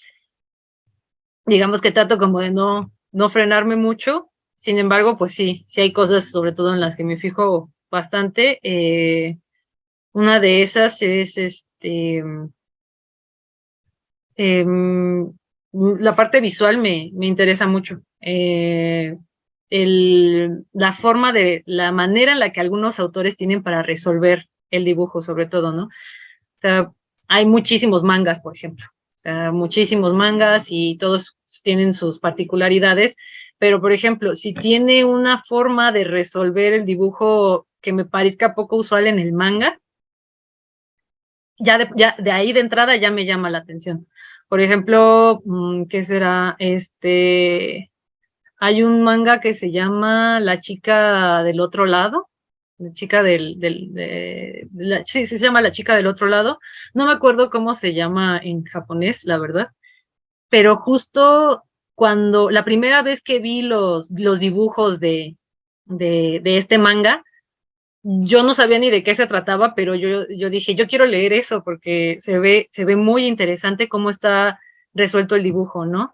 digamos que trato como de no frenarme mucho. Sin embargo, pues sí hay cosas, sobre todo en las que me fijo bastante. Una de esas es la parte visual me interesa mucho. La manera en la que algunos autores tienen para resolver el dibujo, sobre todo, ¿no? O sea, hay muchísimos mangas, por ejemplo. O sea, muchísimos mangas y todos tienen sus particularidades, pero, por ejemplo, si tiene una forma de resolver el dibujo que me parezca poco usual en el manga, ya de ahí de entrada ya me llama la atención. Por ejemplo, ¿qué será? Hay un manga que se llama La chica del otro lado, la chica sí, se llama La chica del otro lado. No me acuerdo cómo se llama en japonés, la verdad, pero justo cuando la primera vez que vi los dibujos de este manga, yo no sabía ni de qué se trataba, pero yo dije, yo quiero leer eso porque se ve muy interesante cómo está resuelto el dibujo, ¿no?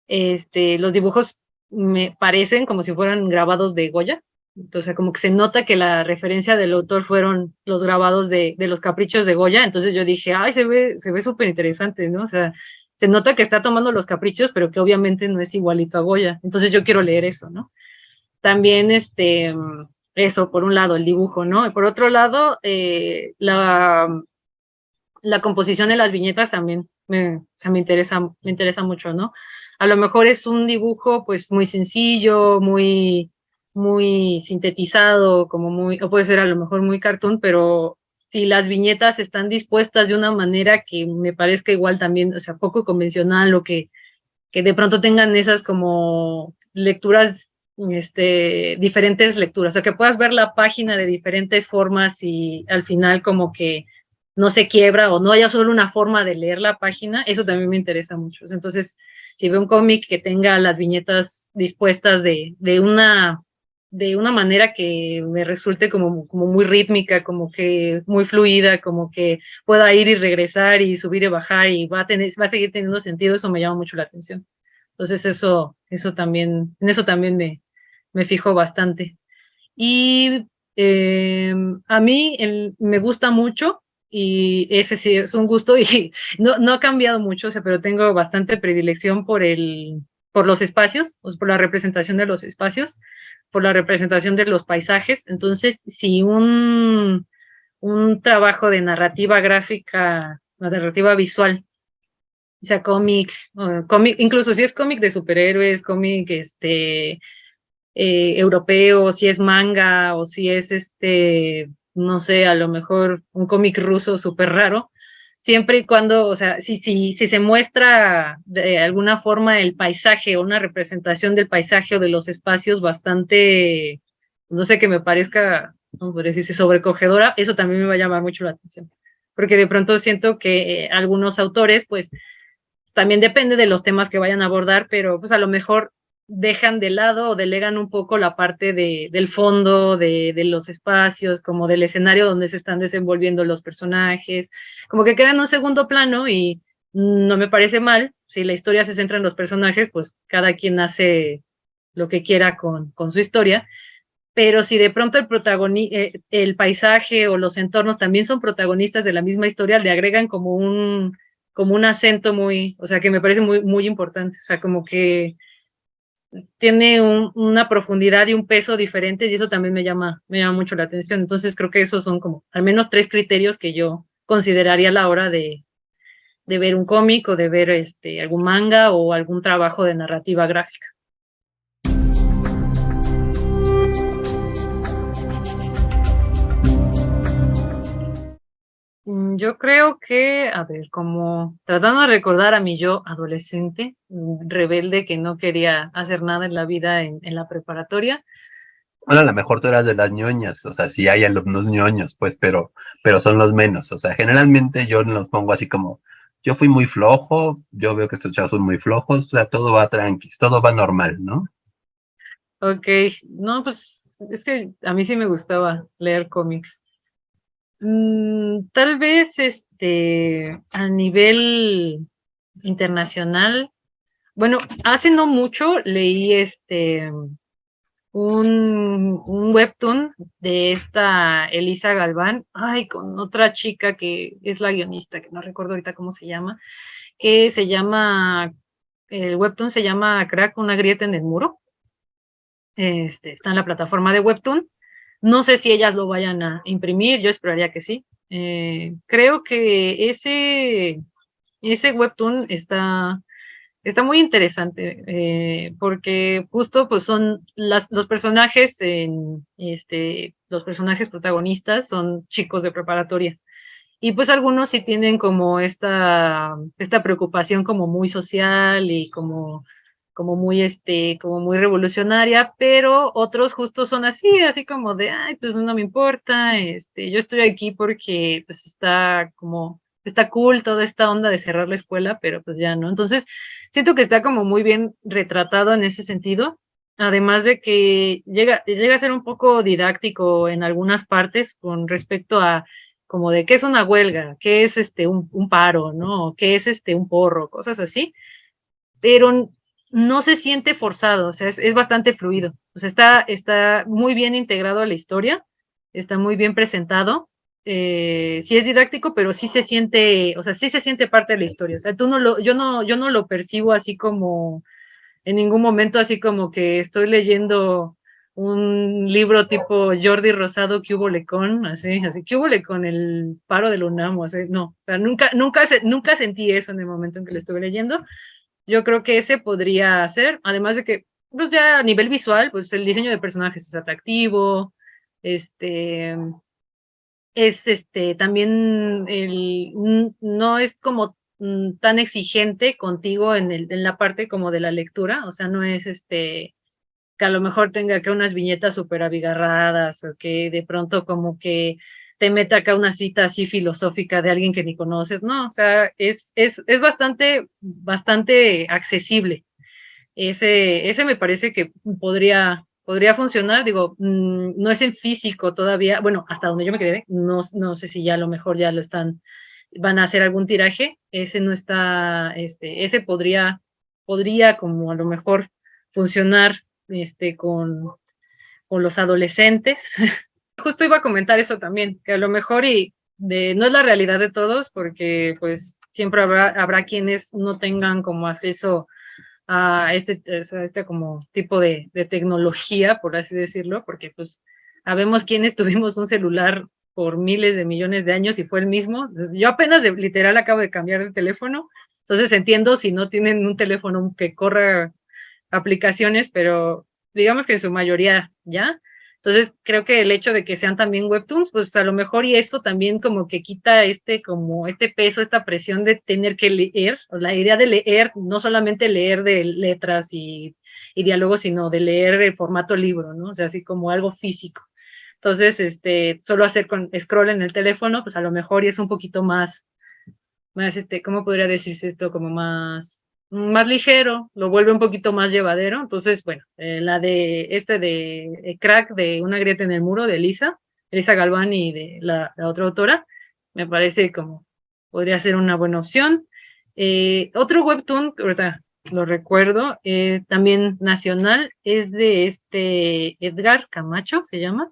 Los dibujos me parecen como si fueran grabados de Goya, entonces como que se nota que la referencia del autor fueron los grabados de los caprichos de Goya, entonces yo dije, ay, se ve súper interesante, ¿no? O sea, se nota que está tomando los caprichos, pero que obviamente no es igualito a Goya, entonces yo quiero leer eso, ¿no? También, eso, por un lado, el dibujo, ¿no? Y por otro lado, la composición de las viñetas también o sea, me interesa mucho, ¿no? A lo mejor es un dibujo, pues, muy sencillo, muy sintetizado, como o puede ser a lo mejor muy cartoon, pero si las viñetas están dispuestas de una manera que me parezca igual también, o sea, poco convencional, o que de pronto tengan esas como lecturas, diferentes lecturas, o sea, que puedas ver la página de diferentes formas y al final como que no se quiebra o no haya solo una forma de leer la página, eso también me interesa mucho. Entonces, si veo un cómic que tenga las viñetas dispuestas de una manera que me resulte como muy rítmica, como que muy fluida, como que pueda ir y regresar y subir y bajar y va a seguir teniendo sentido, eso me llama mucho la atención. Entonces eso también, en eso también me fijo bastante. Y a mí me gusta mucho y ese sí es un gusto y no ha cambiado mucho, o sea, pero tengo bastante predilección por los espacios, o sea, por la representación de los espacios, por la representación de los paisajes. Entonces, si un trabajo de narrativa gráfica, narrativa visual, o sea, incluso si es cómic de superhéroes, cómic europeo, si es manga o si es no sé, a lo mejor un cómic ruso súper raro, siempre y cuando, o sea, si se muestra de alguna forma el paisaje o una representación del paisaje o de los espacios bastante, no sé, que me parezca, ¿cómo podría decirse?, sobrecogedora, eso también me va a llamar mucho la atención. Porque de pronto siento que algunos autores, pues, también depende de los temas que vayan a abordar, pero pues a lo mejor dejan de lado o delegan un poco la parte del fondo, de los espacios, como del escenario donde se están desenvolviendo los personajes, como que quedan en un segundo plano y no me parece mal. Si la historia se centra en los personajes, pues cada quien hace lo que quiera con su historia, pero si de pronto el paisaje o los entornos también son protagonistas de la misma historia, le agregan como un acento o sea, que me parece muy importante, o sea, como que tiene una profundidad y un peso diferente y eso también me llama mucho la atención. Entonces creo que esos son como al menos 3 criterios que yo consideraría a la hora de ver un cómic o de ver algún manga o algún trabajo de narrativa gráfica. Yo creo que, a ver, como tratando de recordar a mi yo adolescente, rebelde, que no quería hacer nada en la vida en la preparatoria. Bueno, a lo mejor tú eras de las ñoñas, o sea, sí hay alumnos ñoños, pues, pero son los menos. O sea, generalmente yo los pongo así como, yo fui muy flojo, yo veo que estos chavos son muy flojos, o sea, todo va tranqui, todo va normal, ¿no? Ok, no, pues es que a mí sí me gustaba leer cómics. Tal vez a nivel internacional, bueno, hace no mucho leí un webtoon de esta Elisa Galván, ay, con otra chica que es la guionista, que no recuerdo ahorita cómo se llama, el webtoon se llama Crack, una grieta en el muro. Está en la plataforma de Webtoon. No sé si ellas lo vayan a imprimir, yo esperaría que sí. Creo que ese Webtoon está muy interesante, porque justo pues son los personajes los personajes protagonistas son chicos de preparatoria. Y pues algunos sí tienen como esta preocupación como muy social y como muy revolucionaria, pero otros justo son así como de, ay, pues no me importa, yo estoy aquí porque pues está cool toda esta onda de cerrar la escuela, pero pues ya no. Entonces, siento que está como muy bien retratado en ese sentido, además de que llega a ser un poco didáctico en algunas partes con respecto a como de qué es una huelga, qué es un paro, ¿no? Qué es un porro, cosas así, pero no se siente forzado, o sea, es bastante fluido, o sea, está muy bien integrado a la historia, está muy bien presentado, sí es didáctico, pero sí se siente, o sea, sí se siente parte de la historia, o sea, yo no lo percibo así como, en ningún momento así como que estoy leyendo un libro tipo Jordi Rosado, ¿qué hubo con? Así, ¿qué hubo con el paro de la UNAM? Así, no, o sea, nunca sentí eso en el momento en que lo estuve leyendo. Yo creo que ese podría ser, además de que, pues ya a nivel visual, pues el diseño de personajes es atractivo, este, también no es como tan exigente contigo en la parte como de la lectura, o sea, no es que a lo mejor tenga acá unas viñetas súper abigarradas o que de pronto como que te meta acá una cita así filosófica de alguien que ni conoces, no, o sea, es bastante accesible. Ese me parece que podría funcionar, digo, no es en físico todavía, bueno, hasta donde yo me quedé, no sé si ya a lo mejor ya van a hacer algún tiraje, ese no está, ese podría como a lo mejor funcionar con los adolescentes. Justo iba a comentar eso también, que a lo mejor no es la realidad de todos, porque pues siempre habrá quienes no tengan como acceso a este como tipo de tecnología, por así decirlo, porque pues sabemos quienes tuvimos un celular por miles de millones de años y fue el mismo. Yo apenas literal acabo de cambiar de teléfono, entonces entiendo si no tienen un teléfono que corra aplicaciones, pero digamos que en su mayoría ya. Entonces, creo que el hecho de que sean también webtoons, pues a lo mejor y eso también como que quita como este peso, esta presión de tener que leer, o la idea de leer, no solamente leer de letras y diálogos, sino de leer el formato libro, ¿no? O sea, así como algo físico. Entonces, solo hacer con scroll en el teléfono, pues a lo mejor y es un poquito más, ¿cómo podría decirse esto? Como más ligero, lo vuelve un poquito más llevadero. Entonces, bueno, la de Crack, de Una grieta en el muro, de Elisa Galván y de la otra autora, me parece como podría ser una buena opción. Otro webtoon, que ahorita lo recuerdo, también nacional, es de Edgar Camacho, se llama,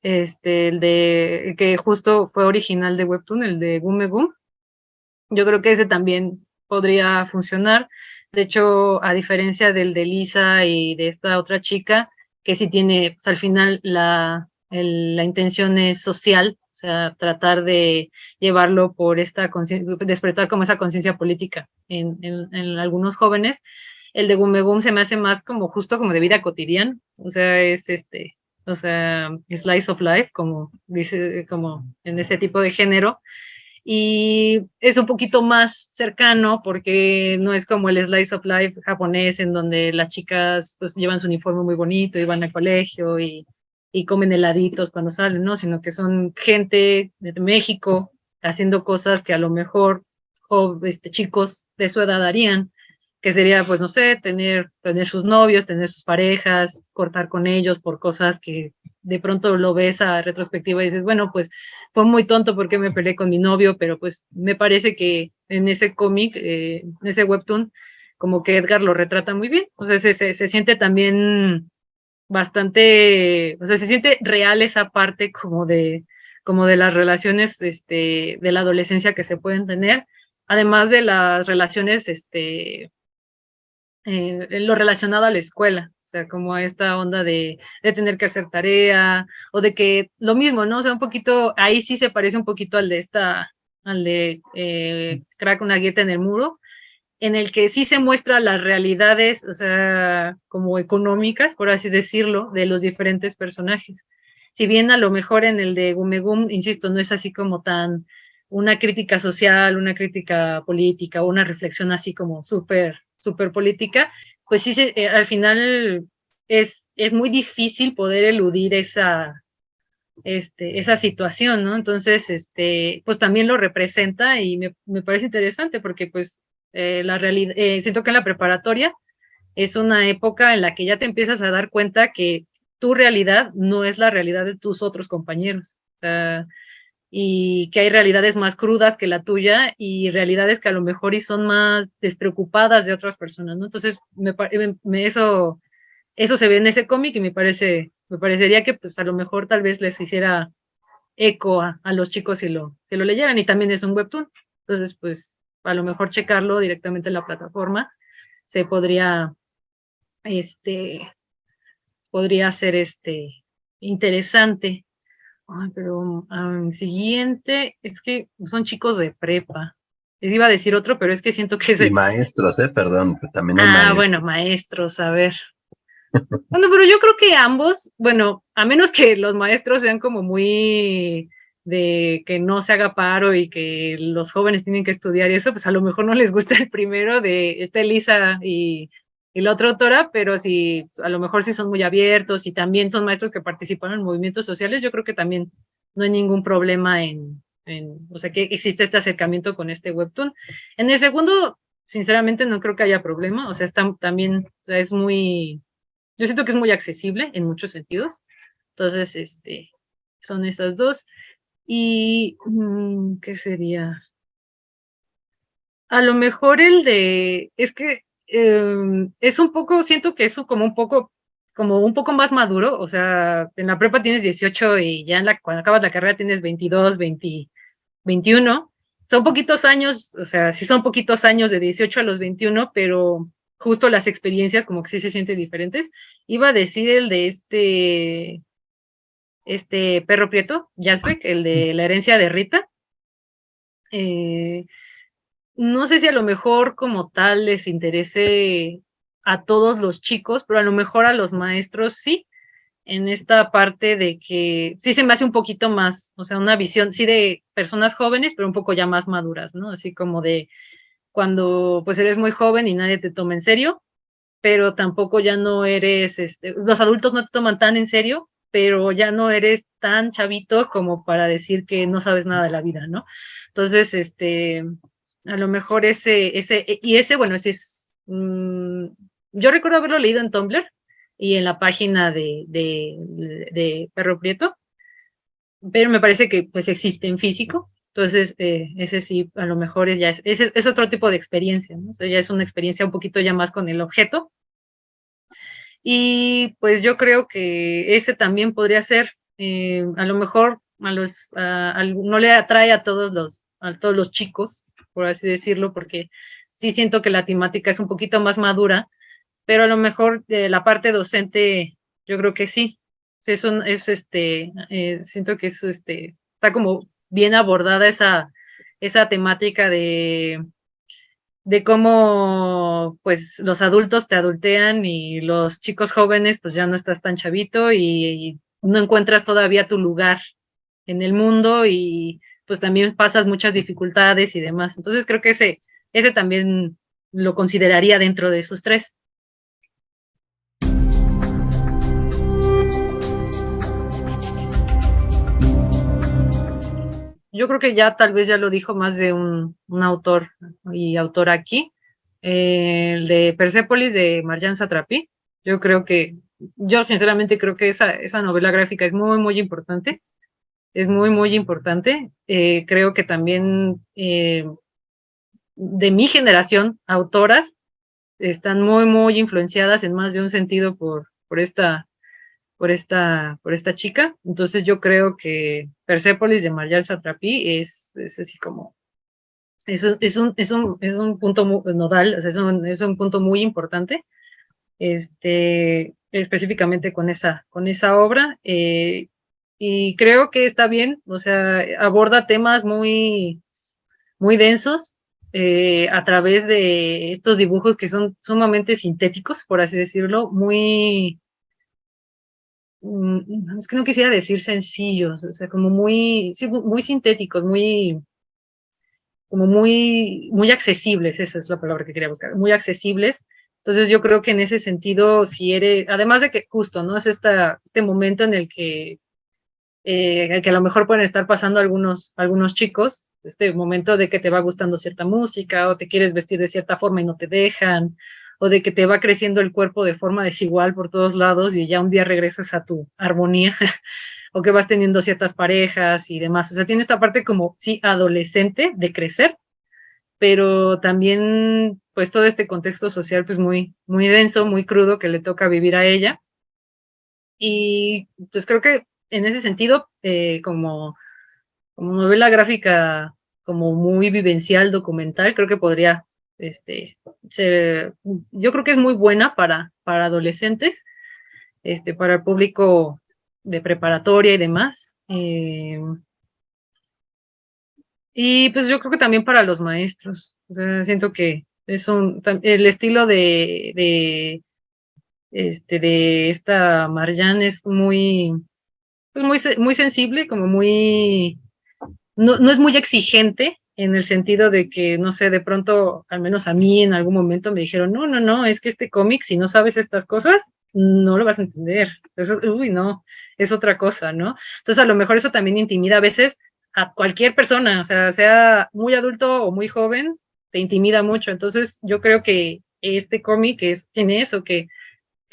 el que justo fue original de webtoon, el de Gume Gum. Yo creo que ese también podría funcionar. De hecho, a diferencia del de Lisa y de esta otra chica, que sí tiene, pues, al final la intención es social, o sea, tratar de llevarlo por despertar como esa conciencia política en algunos jóvenes. El de Gumegum se me hace más como justo como de vida cotidiana, o sea, o sea, slice of life, como dice, como en ese tipo de género, y es un poquito más cercano porque no es como el slice of life japonés en donde las chicas pues llevan su uniforme muy bonito y van al colegio y comen heladitos cuando salen, ¿no? Sino que son gente de México haciendo cosas que a lo mejor chicos de su edad harían, que sería, pues, no sé, tener sus novios, tener sus parejas, cortar con ellos por cosas que de pronto lo ves a retrospectiva y dices, bueno, pues fue muy tonto porque me peleé con mi novio, pero pues me parece que en ese cómic, en ese webtoon, como que Edgar lo retrata muy bien. O sea, se siente también bastante, o sea, se siente real esa parte como de las relaciones de la adolescencia que se pueden tener, además de las relaciones en lo relacionado a la escuela, o sea, como esta onda de tener que hacer tarea, o de que lo mismo, ¿no? O sea, un poquito, ahí sí se parece un poquito al de Crack, una grieta en el muro, en el que sí se muestra las realidades, o sea, como económicas, por así decirlo, de los diferentes personajes. Si bien a lo mejor en el de Gumegum, insisto, no es así como tan una crítica social, una crítica política, o una reflexión así como súper política, pues sí, al final es muy difícil poder eludir esa situación, ¿no? Entonces, pues también lo representa y me parece interesante porque pues la realidad, siento que en la preparatoria es una época en la que ya te empiezas a dar cuenta que tu realidad no es la realidad de tus otros compañeros. Y que hay realidades más crudas que la tuya y realidades que a lo mejor y son más despreocupadas de otras personas, ¿no? Entonces, eso se ve en ese cómic y me parecería que pues a lo mejor tal vez les hiciera eco a los chicos si que lo leyeran, y también es un webtoon. Entonces, pues a lo mejor checarlo directamente en la plataforma se podría ser interesante. Ay, pero siguiente, es que son chicos de prepa. Les iba a decir otro, pero es que siento que Y maestros, perdón, también hay bueno, maestros. maestros, a ver. Bueno, pero yo creo que ambos, bueno, a menos que los maestros sean como muy de que no se haga paro y que los jóvenes tienen que estudiar y eso, pues a lo mejor no les gusta el primero de esta Elisa y la otra autora, pero si a lo mejor sí son muy abiertos y también son maestros que participaron en movimientos sociales, yo creo que también no hay ningún problema o sea, que existe este acercamiento con este webtoon. En el segundo, sinceramente, no creo que haya problema, o sea, también, o sea, yo siento que es muy accesible en muchos sentidos. Entonces, son esas dos. Y, ¿qué sería? A lo mejor es que es un poco, siento que es como un poco más maduro, o sea, en la prepa tienes 18 y ya cuando acabas la carrera tienes 22, 20, 21. Son poquitos años, o sea, sí son poquitos años de 18 a los 21, pero justo las experiencias como que sí se sienten diferentes. Iba a decir el de este perro prieto, Jasbeck, el de la herencia de Rita. No sé si a lo mejor como tal les interese a todos los chicos, pero a lo mejor a los maestros sí, en esta parte de que sí se me hace un poquito más, o sea, una visión, sí de personas jóvenes, pero un poco ya más maduras, ¿no? Así como de cuando pues eres muy joven y nadie te toma en serio, pero tampoco ya no eres, los adultos no te toman tan en serio, pero ya no eres tan chavito como para decir que no sabes nada de la vida, ¿no? Entonces, a lo mejor bueno, ese es, yo recuerdo haberlo leído en Tumblr y en la página de Perro Prieto, pero me parece que pues existe en físico. Entonces, ese sí, a lo mejor es otro tipo de experiencia, ¿no? O sea, ya es una experiencia un poquito ya más con el objeto. Y pues yo creo que ese también podría ser, a lo mejor no le atrae a todos los chicos, por así decirlo, porque sí siento que la temática es un poquito más madura, pero a lo mejor la parte docente, yo creo que sí. Siento que está como bien abordada esa temática de cómo pues los adultos te adultean y los chicos jóvenes pues ya no estás tan chavito y no encuentras todavía tu lugar en el mundo y pues también pasas muchas dificultades y demás. Entonces creo que ese también lo consideraría dentro de esos tres. Yo creo que ya tal vez ya lo dijo más de un autor y autora aquí, el de Persépolis de Marjane Satrapi. Yo sinceramente creo que esa novela gráfica es muy, muy importante, es muy, muy importante. Creo que también de mi generación, autoras, están muy, muy influenciadas en más de un sentido por esta chica. Entonces yo creo que Persépolis de Marjane Satrapi es así como, es un punto nodal, o sea, es un punto muy importante, específicamente con esa obra, y creo que está bien, o sea, aborda temas muy, muy densos, a través de estos dibujos que son sumamente sintéticos, por así decirlo, es que no quisiera decir sencillos, o sea, como sí, muy sintéticos, como muy accesibles, esa es la palabra que quería buscar, muy accesibles. Entonces yo creo que en ese sentido, además de que justo, ¿no? Es este momento en el que a lo mejor pueden estar pasando algunos chicos, este momento de que te va gustando cierta música, o te quieres vestir de cierta forma y no te dejan, o de que te va creciendo el cuerpo de forma desigual por todos lados y ya un día regresas a tu armonía, o que vas teniendo ciertas parejas y demás. O sea, tiene esta parte como, sí, adolescente de crecer, pero también, pues, todo este contexto social, pues, muy, muy denso, muy crudo que le toca vivir a ella. Y, pues, creo que en ese sentido, como novela gráfica, como muy vivencial, documental, creo que podría, ser, yo creo que es muy buena para adolescentes, para el público de preparatoria y demás. Y pues yo creo que también para los maestros. O sea, siento que el estilo de esta Marjan es muy, pues muy sensible, como muy, no es muy exigente en el sentido de que, no sé, de pronto, al menos a mí en algún momento me dijeron, no, es que este cómic, si no sabes estas cosas, no lo vas a entender. Uy, no, es otra cosa, ¿no? Entonces, a lo mejor eso también intimida a veces a cualquier persona, o sea muy adulto o muy joven, te intimida mucho. Entonces, yo creo que este cómic tiene eso, que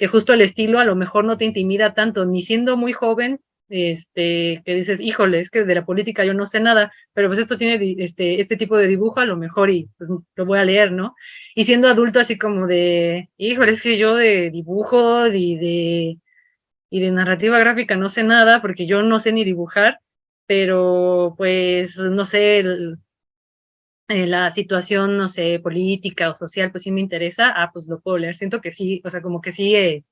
justo el estilo a lo mejor no te intimida tanto, ni siendo muy joven, que dices, híjole, es que de la política yo no sé nada, pero pues esto tiene este tipo de dibujo a lo mejor y pues lo voy a leer, ¿no? Y siendo adulto así como de, híjole, es que yo de dibujo y de narrativa gráfica no sé nada porque yo no sé ni dibujar, pero pues no sé, la situación, no sé, política o social, pues sí me interesa, pues lo puedo leer. Siento que sí, o sea, como que sí,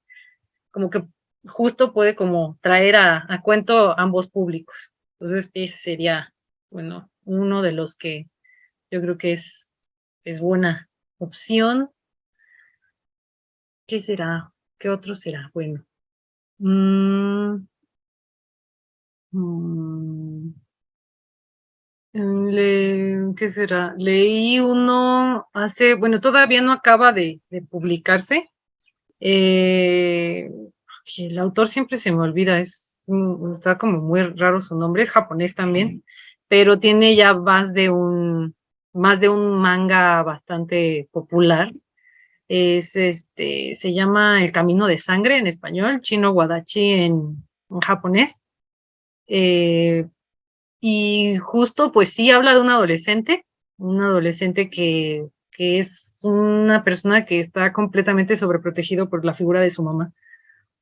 como que justo puede como traer a cuento ambos públicos. Entonces, ese sería, bueno, uno de los que yo creo que es buena opción. ¿Qué será? ¿Qué otro será? Bueno. Mm, mm, ¿Qué será? Leí uno bueno, todavía no acaba de publicarse. Eh, el autor siempre se me olvida, está como muy raro su nombre, es japonés también, pero tiene ya más de un manga bastante popular. Se llama El Camino de Sangre en español, Chino Wadachi en japonés. Eh, y justo, pues sí, habla de un adolescente que es una persona que está completamente sobreprotegido por la figura de su mamá.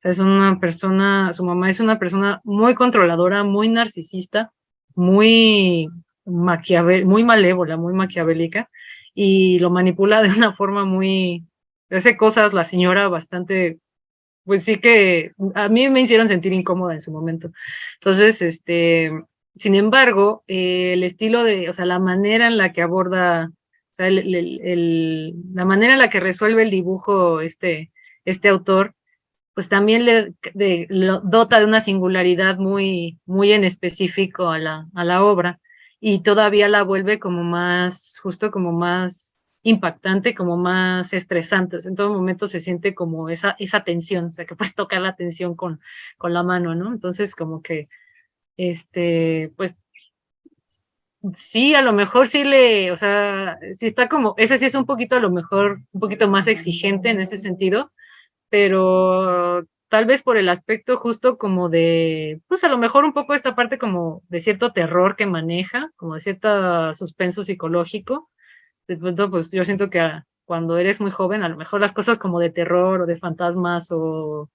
O sea, su mamá es una persona muy controladora, muy narcisista, muy malévola, muy maquiavélica, y lo manipula de una forma hace cosas la señora bastante, pues sí que a mí me hicieron sentir incómoda en su momento. Entonces, sin embargo, el estilo o sea, la manera en la que aborda, o sea, la manera en la que resuelve el dibujo este autor, pues también lo dota de una singularidad muy, muy en específico a la obra, y todavía la vuelve como más, justo como más impactante, como más estresante. O sea, en todo momento se siente como esa tensión, o sea, que puedes tocar la tensión con la mano, ¿no? Entonces, como que, pues, sí, a lo mejor o sea, sí está como, ese sí es un poquito, a lo mejor, un poquito más exigente en ese sentido, pero tal vez por el aspecto justo como pues a lo mejor un poco esta parte como de cierto terror que maneja, como de cierto suspenso psicológico. De pronto, pues yo siento que cuando eres muy joven, a lo mejor las cosas como de terror o de fantasmas o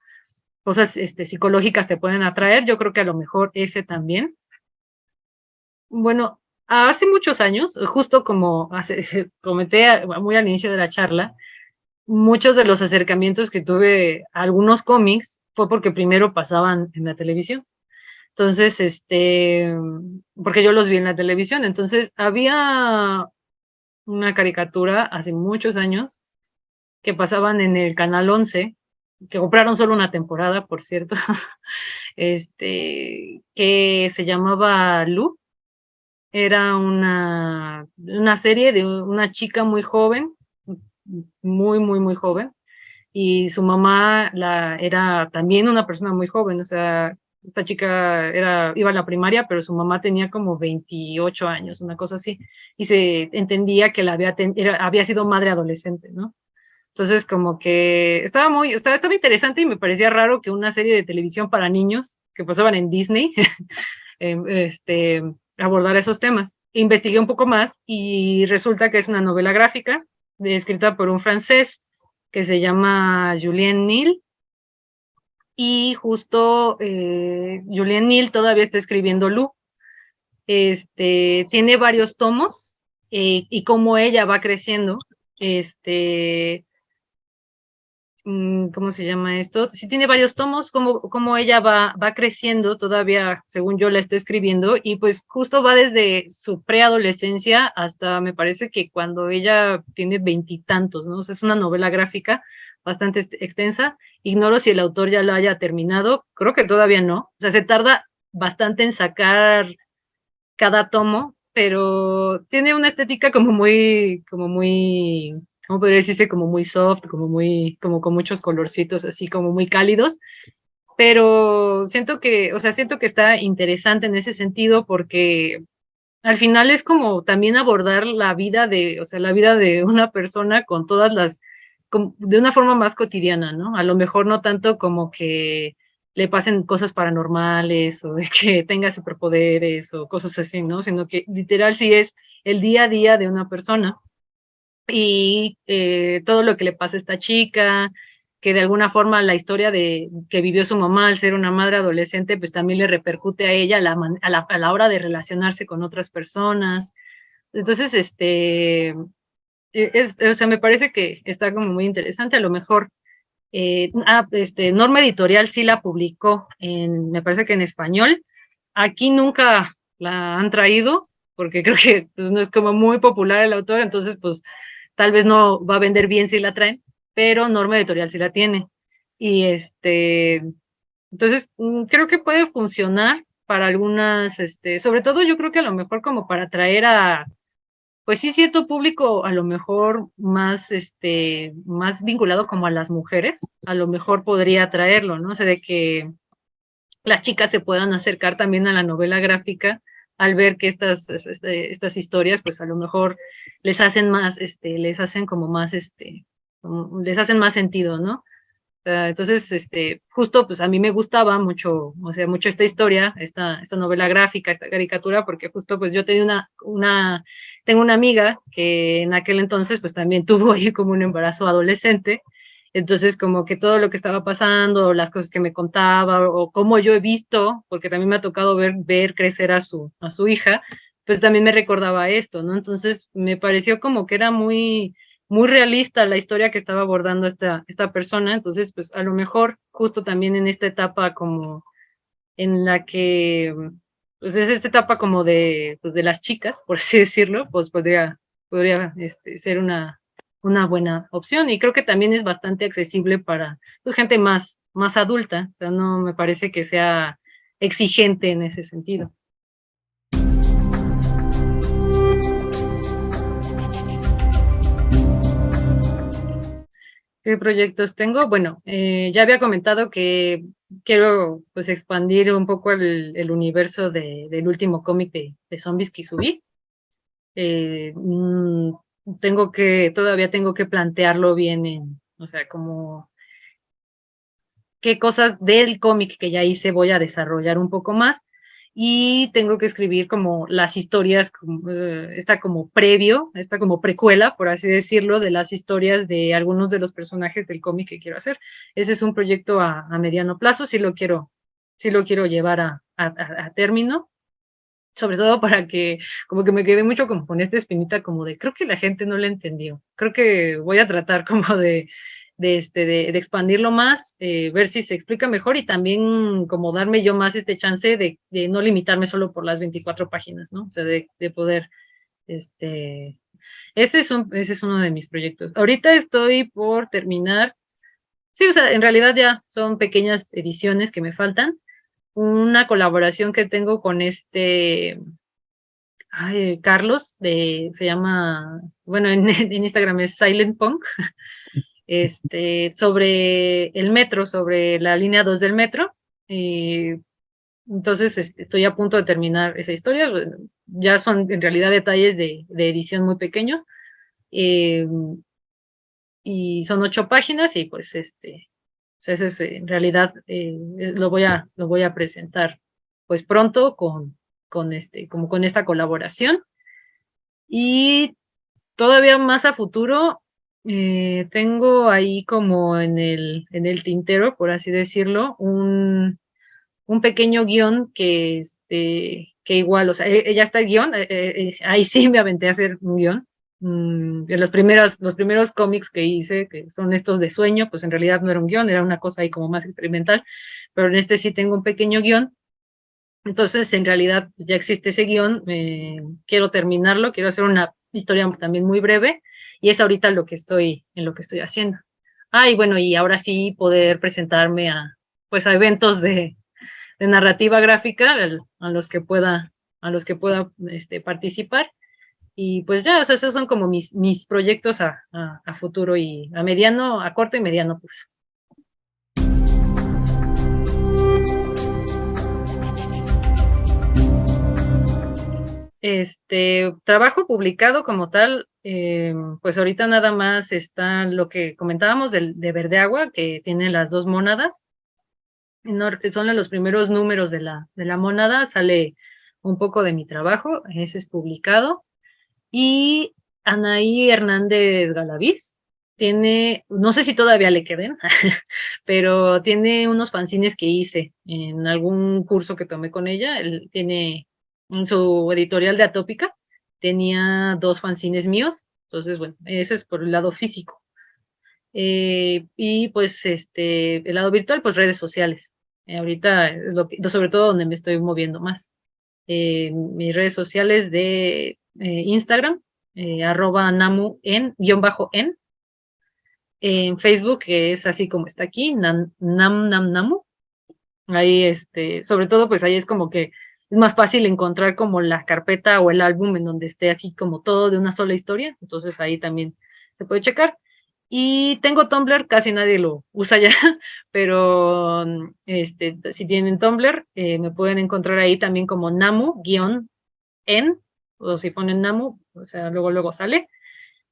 cosas psicológicas te pueden atraer. Yo creo que a lo mejor ese también. Bueno, hace muchos años, justo como comenté muy al inicio de la charla, muchos de los acercamientos que tuve a algunos cómics fue porque primero pasaban en la televisión. Entonces, porque yo los vi en la televisión. Entonces, había una caricatura hace muchos años que pasaban en el Canal 11, que compraron solo una temporada, por cierto, que se llamaba Lu. Era una serie de una chica muy joven, muy, muy, muy joven, y su mamá era también una persona muy joven. O sea, esta chica iba a la primaria, pero su mamá tenía como 28 años, una cosa así, y se entendía que había sido madre adolescente, ¿no? Entonces, como que estaba interesante y me parecía raro que una serie de televisión para niños que pasaban en Disney abordar esos temas. Investigué un poco más y resulta que es una novela gráfica escrita por un francés que se llama Julien Nil, y justo Julien Nil todavía está escribiendo Lu. Tiene varios tomos, y cómo ella va creciendo, ¿cómo se llama esto? Sí, tiene varios tomos, como ella va creciendo, todavía, según yo la estoy escribiendo, y pues justo va desde su preadolescencia hasta, me parece que cuando ella tiene 20 y tantos, ¿no? O sea, es una novela gráfica bastante extensa. Ignoro si el autor ya lo haya terminado, creo que todavía no. O sea, se tarda bastante en sacar cada tomo, pero tiene una estética ¿cómo podría decirse? Como muy soft, como con muchos colorcitos, así como muy cálidos, pero siento que está interesante en ese sentido, porque al final es como también abordar la vida de una persona con de una forma más cotidiana, ¿no? A lo mejor no tanto como que le pasen cosas paranormales o de que tenga superpoderes o cosas así, ¿no? Sino que literal sí es el día a día de una persona, y todo lo que le pasa a esta chica, que de alguna forma la historia que vivió su mamá al ser una madre adolescente, pues también le repercute a ella a la hora de relacionarse con otras personas. Entonces, o sea, me parece que está como muy interesante. A lo mejor, Norma Editorial sí la publicó, me parece que en español. Aquí nunca la han traído, porque creo que pues, no es como muy popular el autor, entonces pues tal vez no va a vender bien si la traen, pero Norma Editorial sí la tiene. Y entonces creo que puede funcionar para algunas, sobre todo yo creo que a lo mejor como para atraer pues sí, cierto público, a lo mejor más vinculado como a las mujeres, a lo mejor podría atraerlo, ¿no? O sea, de que las chicas se puedan acercar también a la novela gráfica al ver que estas historias, pues a lo mejor les hacen más, les hacen como más, les hacen más sentido, ¿no? Entonces, justo, pues a mí me gustaba mucho, o sea, mucho esta historia, esta novela gráfica, esta caricatura, porque justo, pues yo tenía tengo una amiga que en aquel entonces, pues también tuvo ahí como un embarazo adolescente. Entonces, como que todo lo que estaba pasando, las cosas que me contaba, o cómo yo he visto, porque también me ha tocado ver crecer a su hija, pues también me recordaba esto, ¿no? Entonces, me pareció como que era muy realista la historia que estaba abordando esta persona. Entonces, pues a lo mejor justo también en esta etapa como en la que, pues es esta etapa como pues de las chicas, por así decirlo, pues podría ser una buena opción, y creo que también es bastante accesible para pues, gente más adulta. O sea, no me parece que sea exigente en ese sentido. ¿Qué proyectos tengo? Bueno, ya había comentado que quiero pues expandir un poco el universo del último cómic de zombies que subí. Todavía tengo que plantearlo bien, o sea, como qué cosas del cómic que ya hice voy a desarrollar un poco más, y tengo que escribir como las historias, esta como precuela, por así decirlo, de las historias de algunos de los personajes del cómic que quiero hacer. Ese es un proyecto a mediano plazo, sí lo quiero llevar a término, sobre todo para que, como que me quedé mucho como con esta espinita como de, creo que la gente no la entendió. Creo que voy a tratar como de expandirlo más, ver si se explica mejor, y también como darme yo más este chance de no limitarme solo por las 24 páginas, ¿no? O sea, de poder, ese es uno de mis proyectos. Ahorita estoy por terminar, sí, o sea, en realidad ya son pequeñas ediciones que me faltan, una colaboración que tengo con Carlos, se llama, bueno, en Instagram es Silent Punk, sobre el metro, sobre la línea 2 del metro, y Entonces, estoy a punto de terminar esa historia. Ya son en realidad detalles de edición muy pequeños. eh, y son 8 páginas y pues o sea, ese es, en realidad lo voy a presentar pues pronto como con esta colaboración. Y todavía más a futuro, tengo ahí como en el tintero, por así decirlo, un pequeño guión que igual, o sea, ya está el guión, ahí sí me aventé a hacer un guión. De los primeros cómics que hice, que son estos de sueño, pues en realidad no era un guión, era una cosa ahí como más experimental, pero en este sí tengo un pequeño guión. Entonces, en realidad ya existe ese guión, quiero terminarlo, quiero hacer una historia también muy breve, y es ahorita en lo que estoy haciendo. Y bueno, y ahora sí poder presentarme pues a eventos de narrativa gráfica a los que pueda participar. Y pues ya, o sea, esos son como mis proyectos a futuro y a corto y mediano plazo. Trabajo publicado como tal, pues ahorita nada más está lo que comentábamos de Verde Agua, que tiene las 2 mónadas. Son los primeros números de la mónada, sale un poco de mi trabajo, ese es publicado. Y Anaí Hernández Galaviz tiene, no sé si todavía le queden, pero tiene unos fanzines que hice en algún curso que tomé con ella. Él tiene en su editorial de Atópica, tenía 2 fanzines míos. Entonces, bueno, ese es por el lado físico. Y pues el lado virtual, pues redes sociales. Ahorita es sobre todo donde me estoy moviendo más. Mis redes sociales de Instagram, @namu _en, en Facebook, que es así como está aquí, namu. Ahí, sobre todo, pues ahí es como que es más fácil encontrar como la carpeta o el álbum en donde esté así como todo de una sola historia. Entonces ahí también se puede checar. Y tengo Tumblr, casi nadie lo usa ya, pero si tienen Tumblr, me pueden encontrar ahí también como namu_en, o si ponen Namu, o sea, luego sale.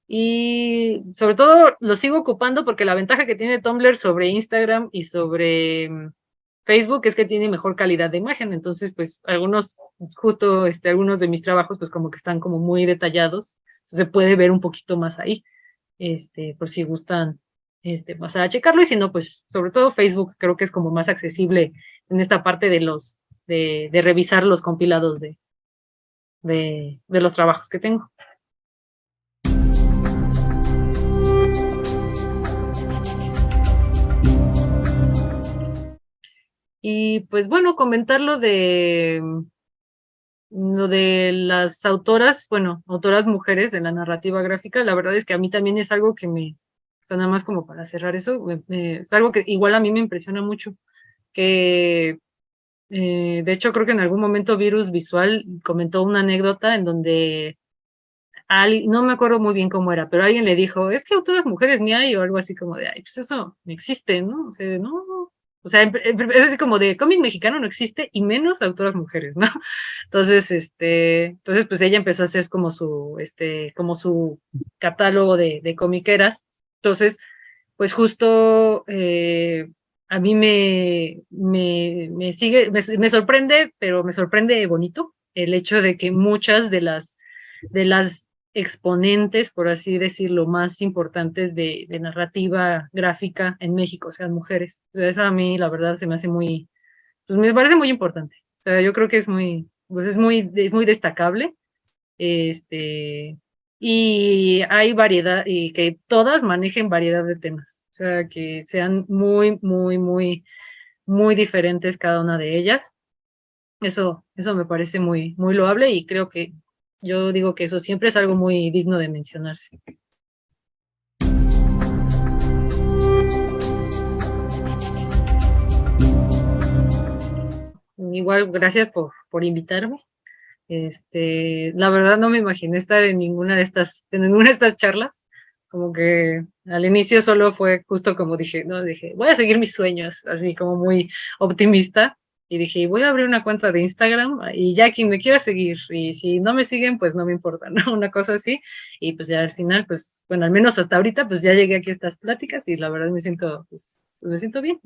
Y sobre todo lo sigo ocupando porque la ventaja que tiene Tumblr sobre Instagram y sobre Facebook es que tiene mejor calidad de imagen. Entonces, pues algunos de mis trabajos, pues como que están como muy detallados. Se puede ver un poquito más ahí, por si gustan pasar a checarlo. Y si no, pues sobre todo Facebook creo que es como más accesible en esta parte de revisar los compilados de los trabajos que tengo. Y pues bueno, comentar lo de las autoras, bueno, autoras mujeres de la narrativa gráfica. La verdad es que a mí también es algo que o sea, nada más como para cerrar eso, es algo que igual a mí me impresiona mucho, que de hecho creo que en algún momento Virus Visual comentó una anécdota en donde no me acuerdo muy bien cómo era, pero alguien le dijo, es que autoras mujeres ni hay, o algo así como de, pues eso no existe, ¿no? O sea, no, o sea, es así como de cómic mexicano no existe, y menos autoras mujeres, ¿no? Entonces, pues ella empezó a hacer como su catálogo de comiqueras. Entonces, pues justo a mí me sorprende, pero me sorprende bonito el hecho de que muchas de las exponentes, por así decirlo, más importantes de narrativa gráfica en México sean mujeres. O sea, eso a mí, la verdad, se me hace pues me parece muy importante. O sea, yo creo que pues es muy destacable. Y hay variedad, y que todas manejen variedad de temas. O sea, que sean muy, muy, muy, muy diferentes cada una de ellas. Eso me parece muy, muy loable, y creo que yo digo que eso siempre es algo muy digno de mencionarse. Igual, gracias por invitarme. La verdad no me imaginé estar en ninguna de estas charlas. Como que al inicio solo fue justo como dije, no, dije, voy a seguir mis sueños, así como muy optimista. y dije, voy a abrir una cuenta de Instagram y ya quien me quiera seguir, y si no me siguen, pues no me importa, ¿no? Una cosa así, y pues ya al final, pues, bueno, al menos hasta ahorita, pues ya llegué aquí a estas pláticas y la verdad pues, me siento bien.